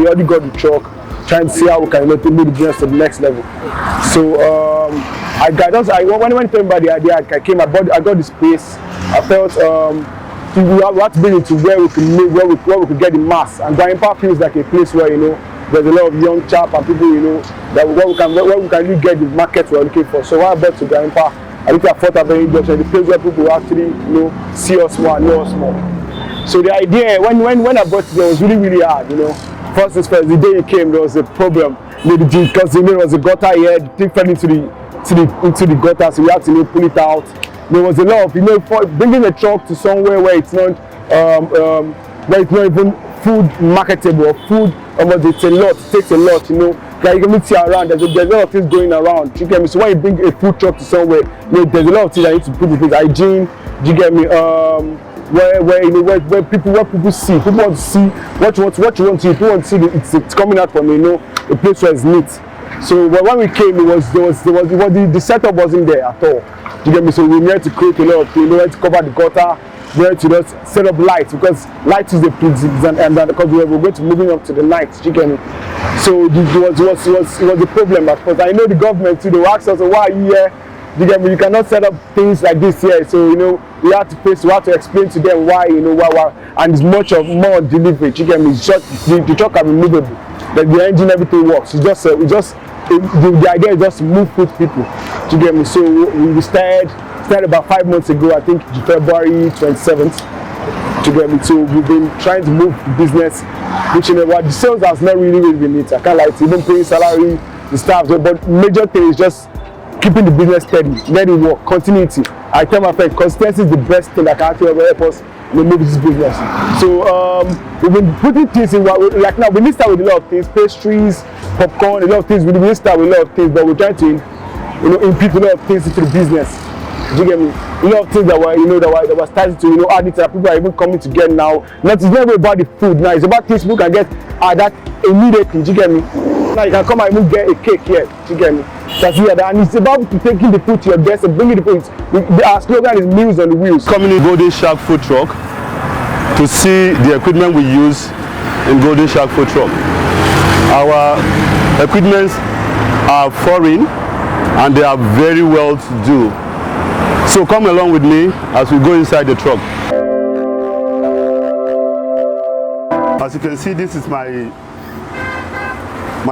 already got the truck, trying to see how we can move the business to the next level. So when he told me about the idea, I got the space. I felt we have to bring it to where we can live, where we can get the mass. And Gwarimpa feels like a place where there's a lot of young chap and people that where we can really get the market we're looking for. So when I brought to Gwarimpa, I looked at 4th Avenue Junction, the place where people will actually see us more and know us more. So the idea when I brought it, it was really hard. First things first, the day it came, there was a problem. Because there was a gutter here, the thing fell into the gutter, so we had to pull it out. There was a lot of bringing a truck to somewhere where it's not even food marketable or food. It's a lot. It takes a lot. Like you can see around. There's a lot of things going around. You get me? So when you bring a food truck to somewhere, there's a lot of things that need to put in place. Hygiene. You get me? Where people see. People want to see what you want to eat. People want to see it's coming out from a place where it's neat. So when we came, the setup wasn't there at all. You get me? So we needed to create a lot of things. We had to cover the gutter. We had to just set up lights because light is the and because we were going to moving up to the night. You get me? So it was a problem at first. I know the government too. They will ask us, why are you here? You get me? You cannot set up things like this here. So we have to explain to them why why, and it's more delivery. You get me? It's just the truck can be movable. Like the engine, everything works. The idea is just to move food people. You get me? So we started about 5 months ago, I think February 27th. You get me? So we've been trying to move the business, which the sales has not really been it. I can't lie to you, even paying salary, the staff, but major thing is just keeping the business steady, let it work, continuity. I tell my friend, consistency is the best thing that can actually help us move this business. So we've been putting things in, like now we need to start with a lot of things, pastries, popcorn, a lot of things. We need to start with a lot of things, but we're trying to impute a lot of things into the business. Do you get me? A lot of things that were starting to add it that people are even coming to get now. It's not about the food now, it's about things people can get that immediately. Do you get me? now you can come and even get a cake here. You get me? So yeah, and it's about taking the food to your guests and bringing the food. Our slogan is Meals on the Wheels. Coming in Golden Shark food truck to see the equipment we use in Golden Shark food truck. Our equipments are foreign and they are very well to do. So come along with me as we go inside the truck. As you can see, this is my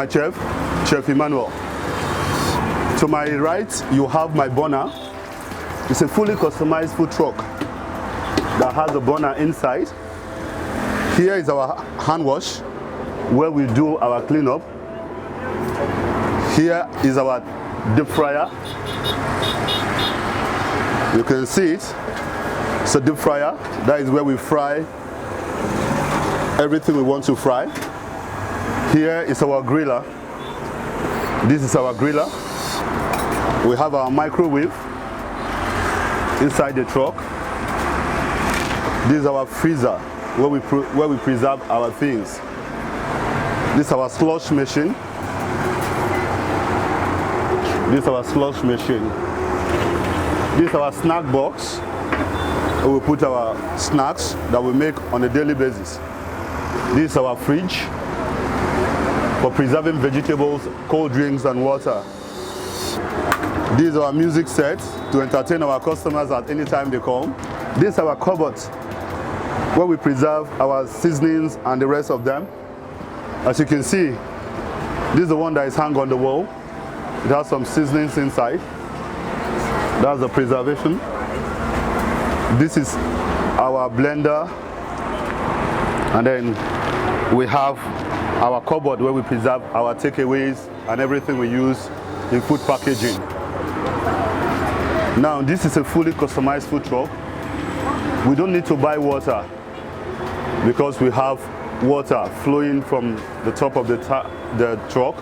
Chef Emmanuel. To my right, you have my burner. It's a fully customized food truck that has a burner inside. Here is our hand wash where we do our cleanup. Here is our deep fryer. You can see it. It's a deep fryer. That is where we fry everything we want to fry. Here is our griller. This is our griller. We have our microwave inside the truck. This is our freezer where we preserve our things. This is our slush machine. This is our slush machine. This is our snack box where we put our snacks that we make on a daily basis. This is our fridge for preserving vegetables, cold drinks and water. This is our music set to entertain our customers at any time they come. This is our cupboard where we preserve our seasonings and the rest of them. As you can see, this is the one that is hung on the wall. It has some seasonings inside. That's the preservation. This is our blender. And then we have our cupboard where we preserve our takeaways and everything we use in food packaging. Now, this is a fully customized food truck. We don't need to buy water because we have water flowing from the top of the truck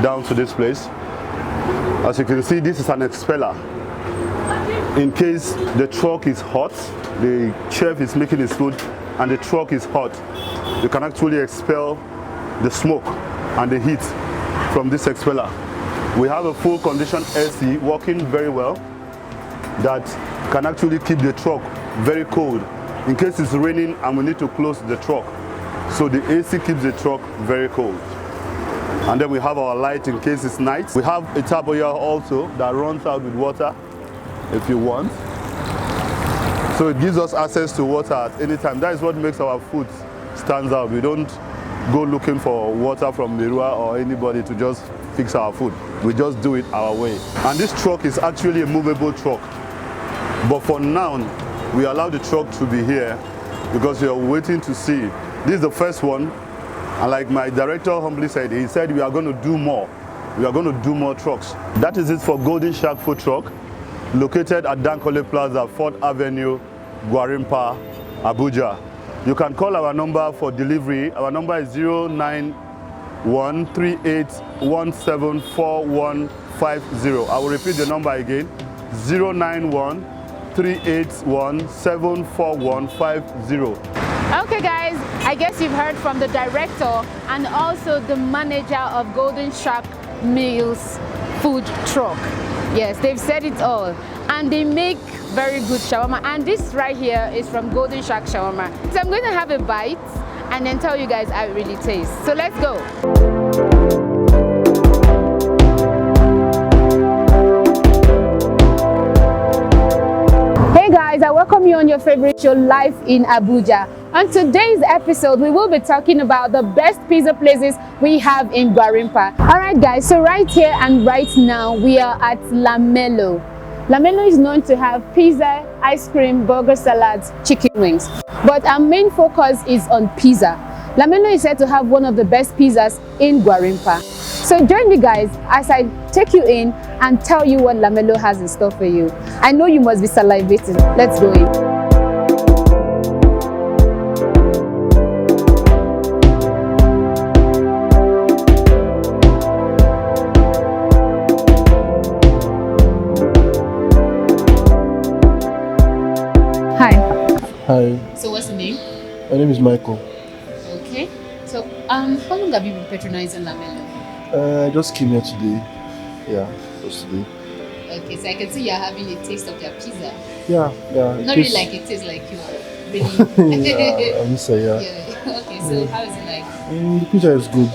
down to this place. As you can see, this is an expeller. In case the truck is hot, the chef is making his food and the truck is hot, you can actually expel the smoke and the heat from this expeller. We have a full condition AC working very well that can actually keep the truck very cold in case it's raining and we need to close the truck. So the AC keeps the truck very cold. And then we have our light in case it's night. We have a tap here also that runs out with water if you want. So it gives us access to water at any time. That is what makes our food stand out. We don't go looking for water from Merua or anybody to just fix our food. We just do it our way. And this truck is actually a movable truck. But for now, we allow the truck to be here because we are waiting to see. This is the first one. And like my director humbly said, he said we are going to do more. We are going to do more trucks. That is it for Golden Shark Food Truck, located at Dankole Plaza, 4th Avenue, Gwarimpa, Abuja. You can call our number for delivery. Our number is 09138174150. I will repeat the number again, 09138174150. Okay guys, I guess you've heard from the director and also the manager of Golden Shark Meals Food Truck. Yes, they've said it all. And they make very good shawarma. And this right here is from Golden Shark Shawarma. So I'm going to have a bite and then tell you guys how it really tastes. So let's go. Hey guys, I welcome you on your favorite show, Live in Abuja. On today's episode, we will be talking about the best pizza places we have in Gwarimpa. Alright guys, so right here and right now, we are at Lamelo. Lamelo is known to have pizza, ice cream, burger, salads, chicken wings. But our main focus is on pizza. Lamelo is said to have one of the best pizzas in Gwarimpa. So join me guys as I take you in and tell you what Lamelo has in store for you. I know you must be salivating. Let's go in. Hi. So what's the name? My name is Michael. Okay. So how long have you been patronizing Lamelo? I just came here today. Yeah, just today. Okay, so I can see you're having a taste of their pizza. Yeah, yeah. Not really like it tastes like you really. Yeah, I miss her, yeah. Yeah. Okay, so how is it like? The pizza is good.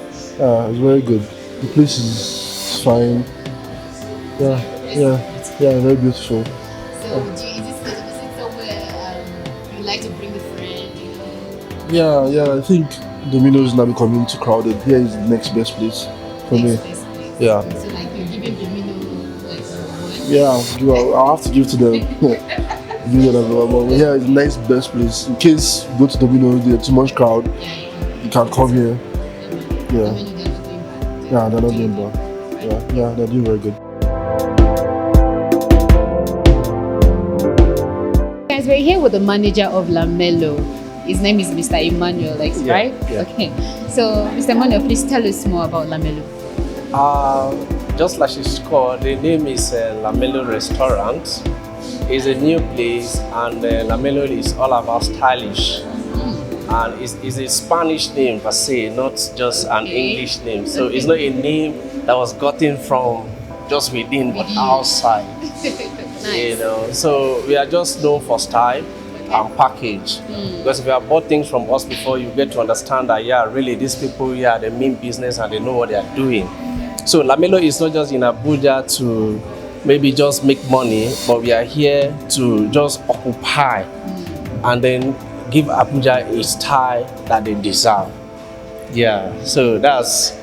It's very good. The place is fine. Yeah, yeah, very beautiful. So is it somewhere you like to bring a friend, you know? Yeah, I think Domino's now becoming too crowded. Here is the next best place for me. Yeah. So like you're giving Domino like one? Yeah, I'll have to give to them. Give them but here is the next best place. In case you go to Domino's, there's too much crowd, you can come here. Yeah. Yeah, they're not doing bad. Yeah, they're doing very good. Guys, we're here with the manager of Lamelo. His name is Mr. Emmanuel, right? Yeah. Okay. So, Mr. Emmanuel, please tell us more about Lamelo. Just like it's called, the name is Lamelo Restaurant. It's a new place, and Lamelo is all about stylish. And it's a Spanish name per se, not just an English name. So it's not a name that was gotten from just within, but outside. Nice. You know, so we are just known for style and package. Because if you have bought things from us before, you get to understand that, yeah, really, these people, yeah, they mean business and they know what they are doing. So Lamelo is not just in Abuja to maybe just make money, but we are here to just occupy and then give Abuja a style that they deserve. Yeah, so that's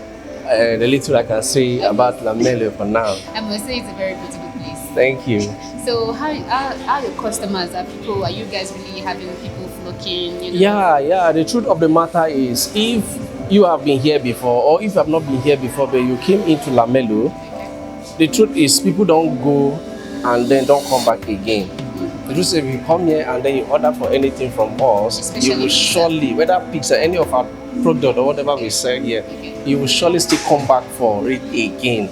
the little I can say about Lamelo for now. I must say it's a very beautiful place. Thank you. So how are your customers? Are you guys really having people flocking? You know? Yeah. The truth of the matter is, if you have been here before, or if you have not been here before, but you came into Lamelo, the truth is people don't go and then don't come back again. The truth is, if you come here and then you order for anything from us, you will surely, whether pizza, any of our product or whatever we sell here, you will surely still come back for it again.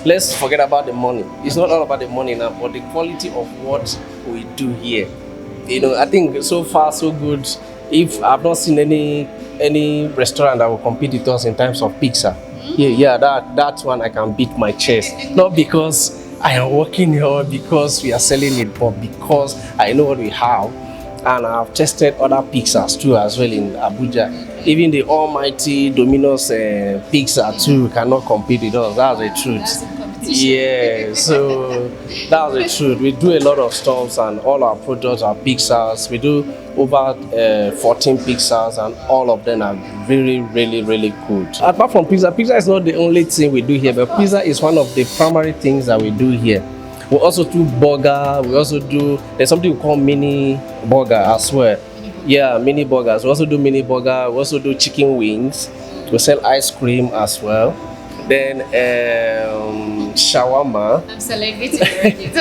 Let's forget about the money. It's not all about the money now, but the quality of what we do here. You know, I think so far so good. If I've not seen any restaurant that will compete with us in terms of pizza. Yeah, that one I can beat my chest. Not because I am working here, because we are selling it, but because I know what we have. And I've tested other pizzas too as well in Abuja. Even the almighty Domino's pizza too cannot compete with us. That's the truth. Yeah, so that's the truth. We do a lot of stuff, and all our products are pizzas. We do over 14 pizzas, and all of them are really, really, really good. Apart from pizza is not the only thing we do here, but pizza is one of the primary things that we do here. We also do burger. We also do, there's something we call mini burger as well. Yeah, mini burgers. We also do mini burger. We also do chicken wings. We sell ice cream as well. Then shawarma. I'm celebrating already.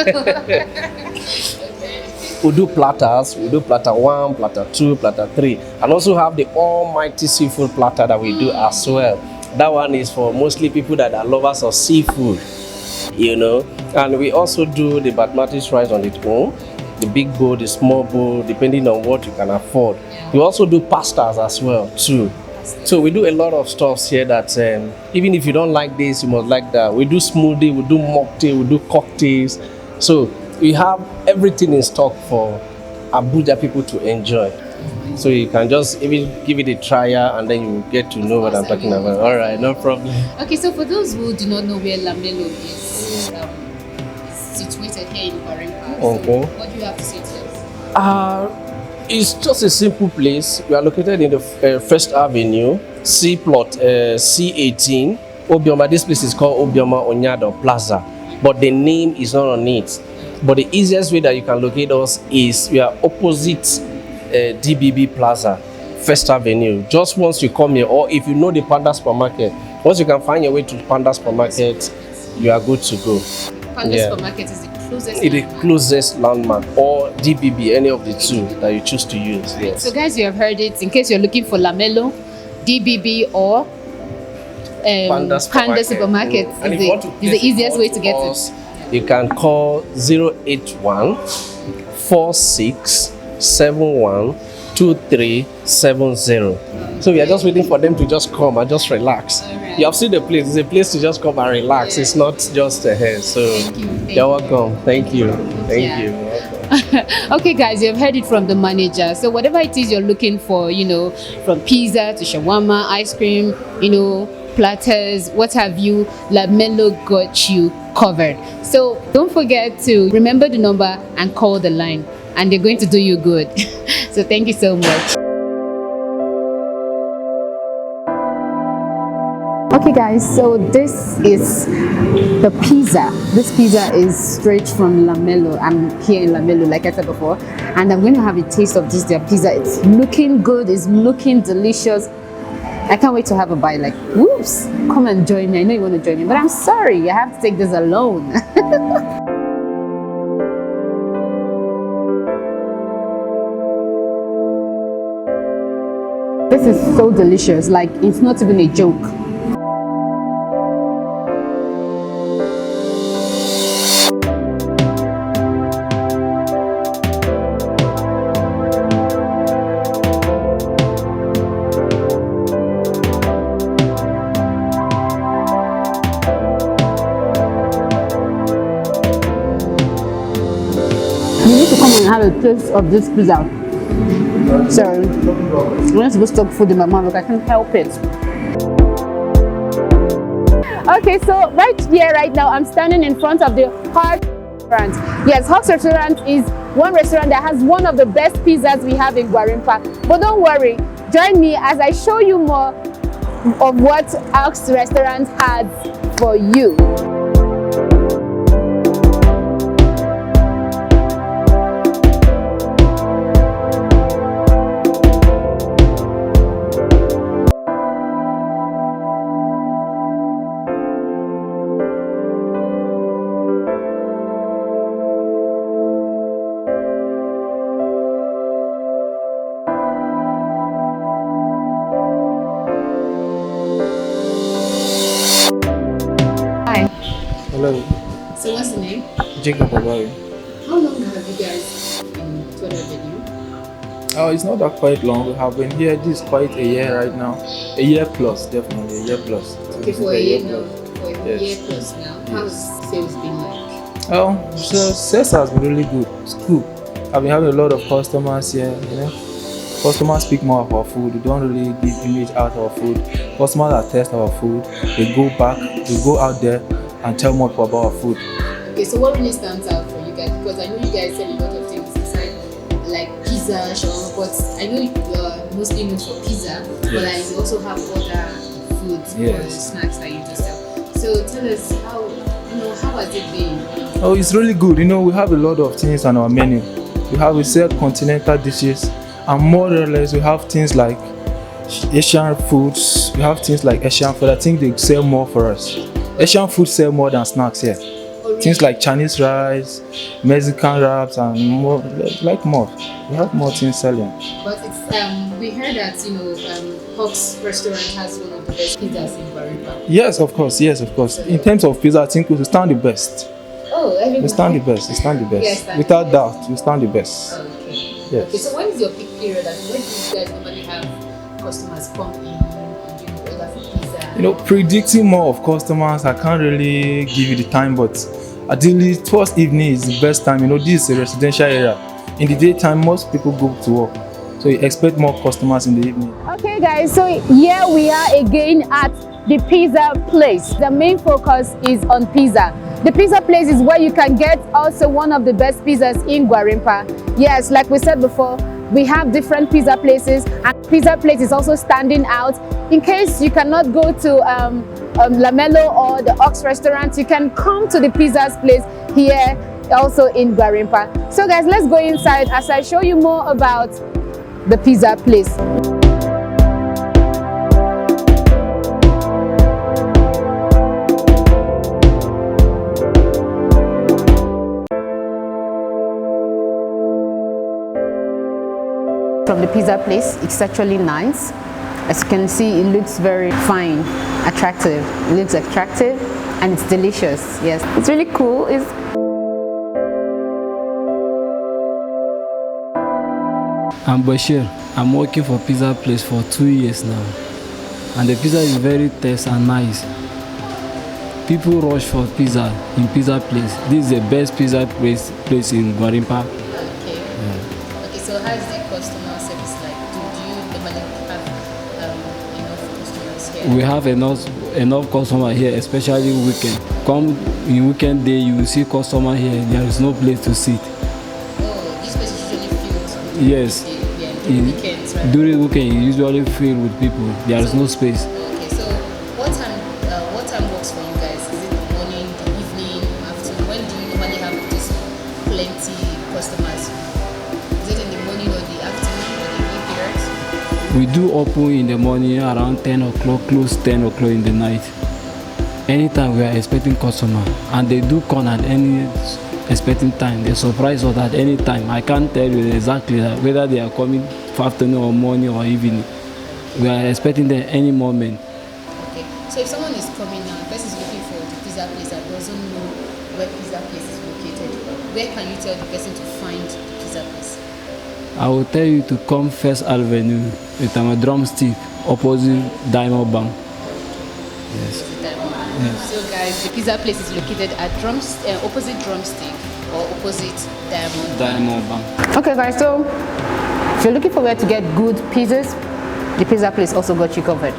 We do platters. We do platter 1, platter 2, platter 3. And also have the almighty seafood platter that we do as well. That one is for mostly people that are lovers of seafood, you know. And we also do the basmati rice on its own. The big bowl, the small bowl, depending on what you can afford. We also do pastas as well too. So we do a lot of stuff here that even if you don't like this, you must like that. We do smoothie, we do mocktail, we do cocktails. So we have everything in stock for Abuja people to enjoy. So you can just even give it a trial and then you get to know what I'm talking about. All right, no problem. Okay, so for those who do not know where Lamelo is situated here in Gwarimpa, Okay. what do you have to say to us? It's just a simple place. We are located in the First Avenue, C plot C18. Obioma. This place is called Obioma Onyado Plaza, but the name is not on it. But the easiest way that you can locate us is we are opposite DBB Plaza, First Avenue. Just once you come here, or if you know the Panda Supermarket, once you can find your way to Panda Supermarket, you are good to go. Panda Supermarket is the closest It's the closest landmark, or DBB, any of the two that you choose to use. Yes. So guys, you have heard it. In case you're looking for Lamelo, DBB or Panda Supermarket is the easiest way to get it. You can call 081 4671 2370. So we are just waiting for them to just come and just relax. All right. You have seen the place. It's a place to just come and relax. It's not just a hair. So you're welcome. Thank you. Thank you. Okay, guys, you've heard it from the manager. So whatever it is you're looking for, from pizza to shawarma, ice cream, platters, what have you, Lamelo got you covered. So don't forget to remember the number and call the line, and they're going to do you good. So thank you so much. Okay guys, so this is the pizza. This pizza is straight from Lamelo. I'm here in Lamelo, like I said before, and I'm going to have a taste of their pizza. It's looking good, it's looking delicious. I can't wait to have a bite. Like, whoops, come and join me. I know you want to join me, but I'm sorry, I have to take this alone. This is so delicious, like it's not even a joke. You need to come and have a taste of this pizza. Sorry, when to go stock food in my mouth, I can't help it. Okay, so right here, right now, I'm standing in front of the Hawks restaurant. Yes, Hawks restaurant is one restaurant that has one of the best pizzas we have in Gwarimpa. But don't worry, join me as I show you more of what Hawks restaurant has for you. Hello. So what's the name? Jacob Obari. How long have you guys been in Twitter Avenue? Oh, it's not that quite long. We have been here. This is quite a year right now. A year plus, definitely. A year plus. Okay, for a year now. For a Yes. year plus now. How's sales been like? Oh, so sales has been really good. It's cool. I've been having a lot of customers here, Customers speak more of our food. We don't really give image out of our food. Customers that test our food, they go back, they go out there and tell more people about our food. Okay, so what really stands out for you guys? Because I know you guys sell a lot of things inside, like pizza, shawarma, but I know you're mostly known for pizza, but Yes. you also have other foods or snacks that you do sell. So tell us how has it been? Oh, it's really good. We have a lot of things on our menu. We sell continental dishes, and more or less we have things like Asian foods. We have things like Asian food. I think they sell more for us. Asian food sell more than snacks here. Things like Chinese rice, Mexican wraps, and more. More. We have more things selling. But it's we heard that Hawks restaurant has one of the best pizzas in Gwarimpa. Yes, of course. In terms of pizza, I think we stand the best. Oh, everybody. We stand the best. Yes, Without doubt, we stand the best. Okay. Yes. Okay, so when is your peak period? And when do you guys normally have customers come in and order for pizza? Predicting more of customers, I can't really give you the time, but ideally, towards evening is the best time. This is a residential area. In the daytime, most people go to work, so you expect more customers in the evening. Okay, guys, so here we are again at the pizza place. The main focus is on pizza. The pizza place is where you can get also one of the best pizzas in Gwarimpa. Yes, like we said before, we have different pizza places, and pizza place is also standing out. In case you cannot go to Lamelo or the Ox restaurant, you can come to the pizza's place here also in Gwarimpa. So guys, let's go inside as I show you more about the pizza place. From the pizza place, it's actually nice. As you can see, it looks very fine, attractive. It looks attractive and it's delicious. Yes, it's really cool. I'm Bashir. I'm working for pizza place for 2 years now. and the pizza is very tasty and nice. People rush for pizza in pizza place. This is the best pizza place in Gwarimpa. Okay. Yeah. Okay, so how is the customer service like? Do you normally have enough customers here? We have enough customer here, especially weekend. Come in weekend day, you will see customer here. There is no place to sit. Oh, this place is usually filled. Yes. During weekends, right? During weekend, you usually filled with people. There is no space. Okay, so what time works for you guys? Is it the morning, the evening, afternoon? When do you normally have this plenty customers? Is it in the morning or the afternoon or the evening periods? We do open in the morning around 10 o'clock, close 10 o'clock in the night. Anytime we are expecting customer, and they do come at any expecting time. They surprise us at any time. I can't tell you exactly whether they are coming for afternoon or morning or evening. We are expecting them any moment. Okay, so if someone is coming now, the person is looking for the pizza place and doesn't know where pizza place is located, where can you tell the person to find the pizza place? I will tell you to come First Avenue with a drumstick opposite Diamond Bank. Yes. Yes. So guys, the pizza place is located at opposite Drumstick or opposite Diamond Bank. Okay guys, so if you're looking for where to get good pizzas, the pizza place also got you covered.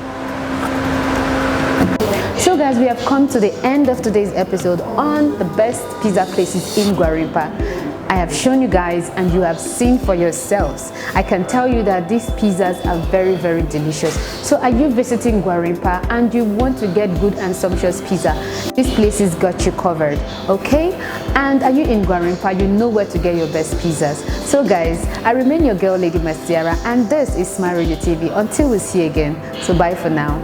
So guys, we have come to the end of today's episode on the best pizza places in Gwarimpa. I have shown you guys and you have seen for yourselves. I can tell you that these pizzas are very, very delicious. So are you visiting Gwarimpa and you want to get good and sumptuous pizza? These places got you covered, okay? And are you in Gwarimpa, you know where to get your best pizzas. So guys, I remain your girl, Lady Mercyara, and this is Smile Radio TV. Until we see you again, so bye for now.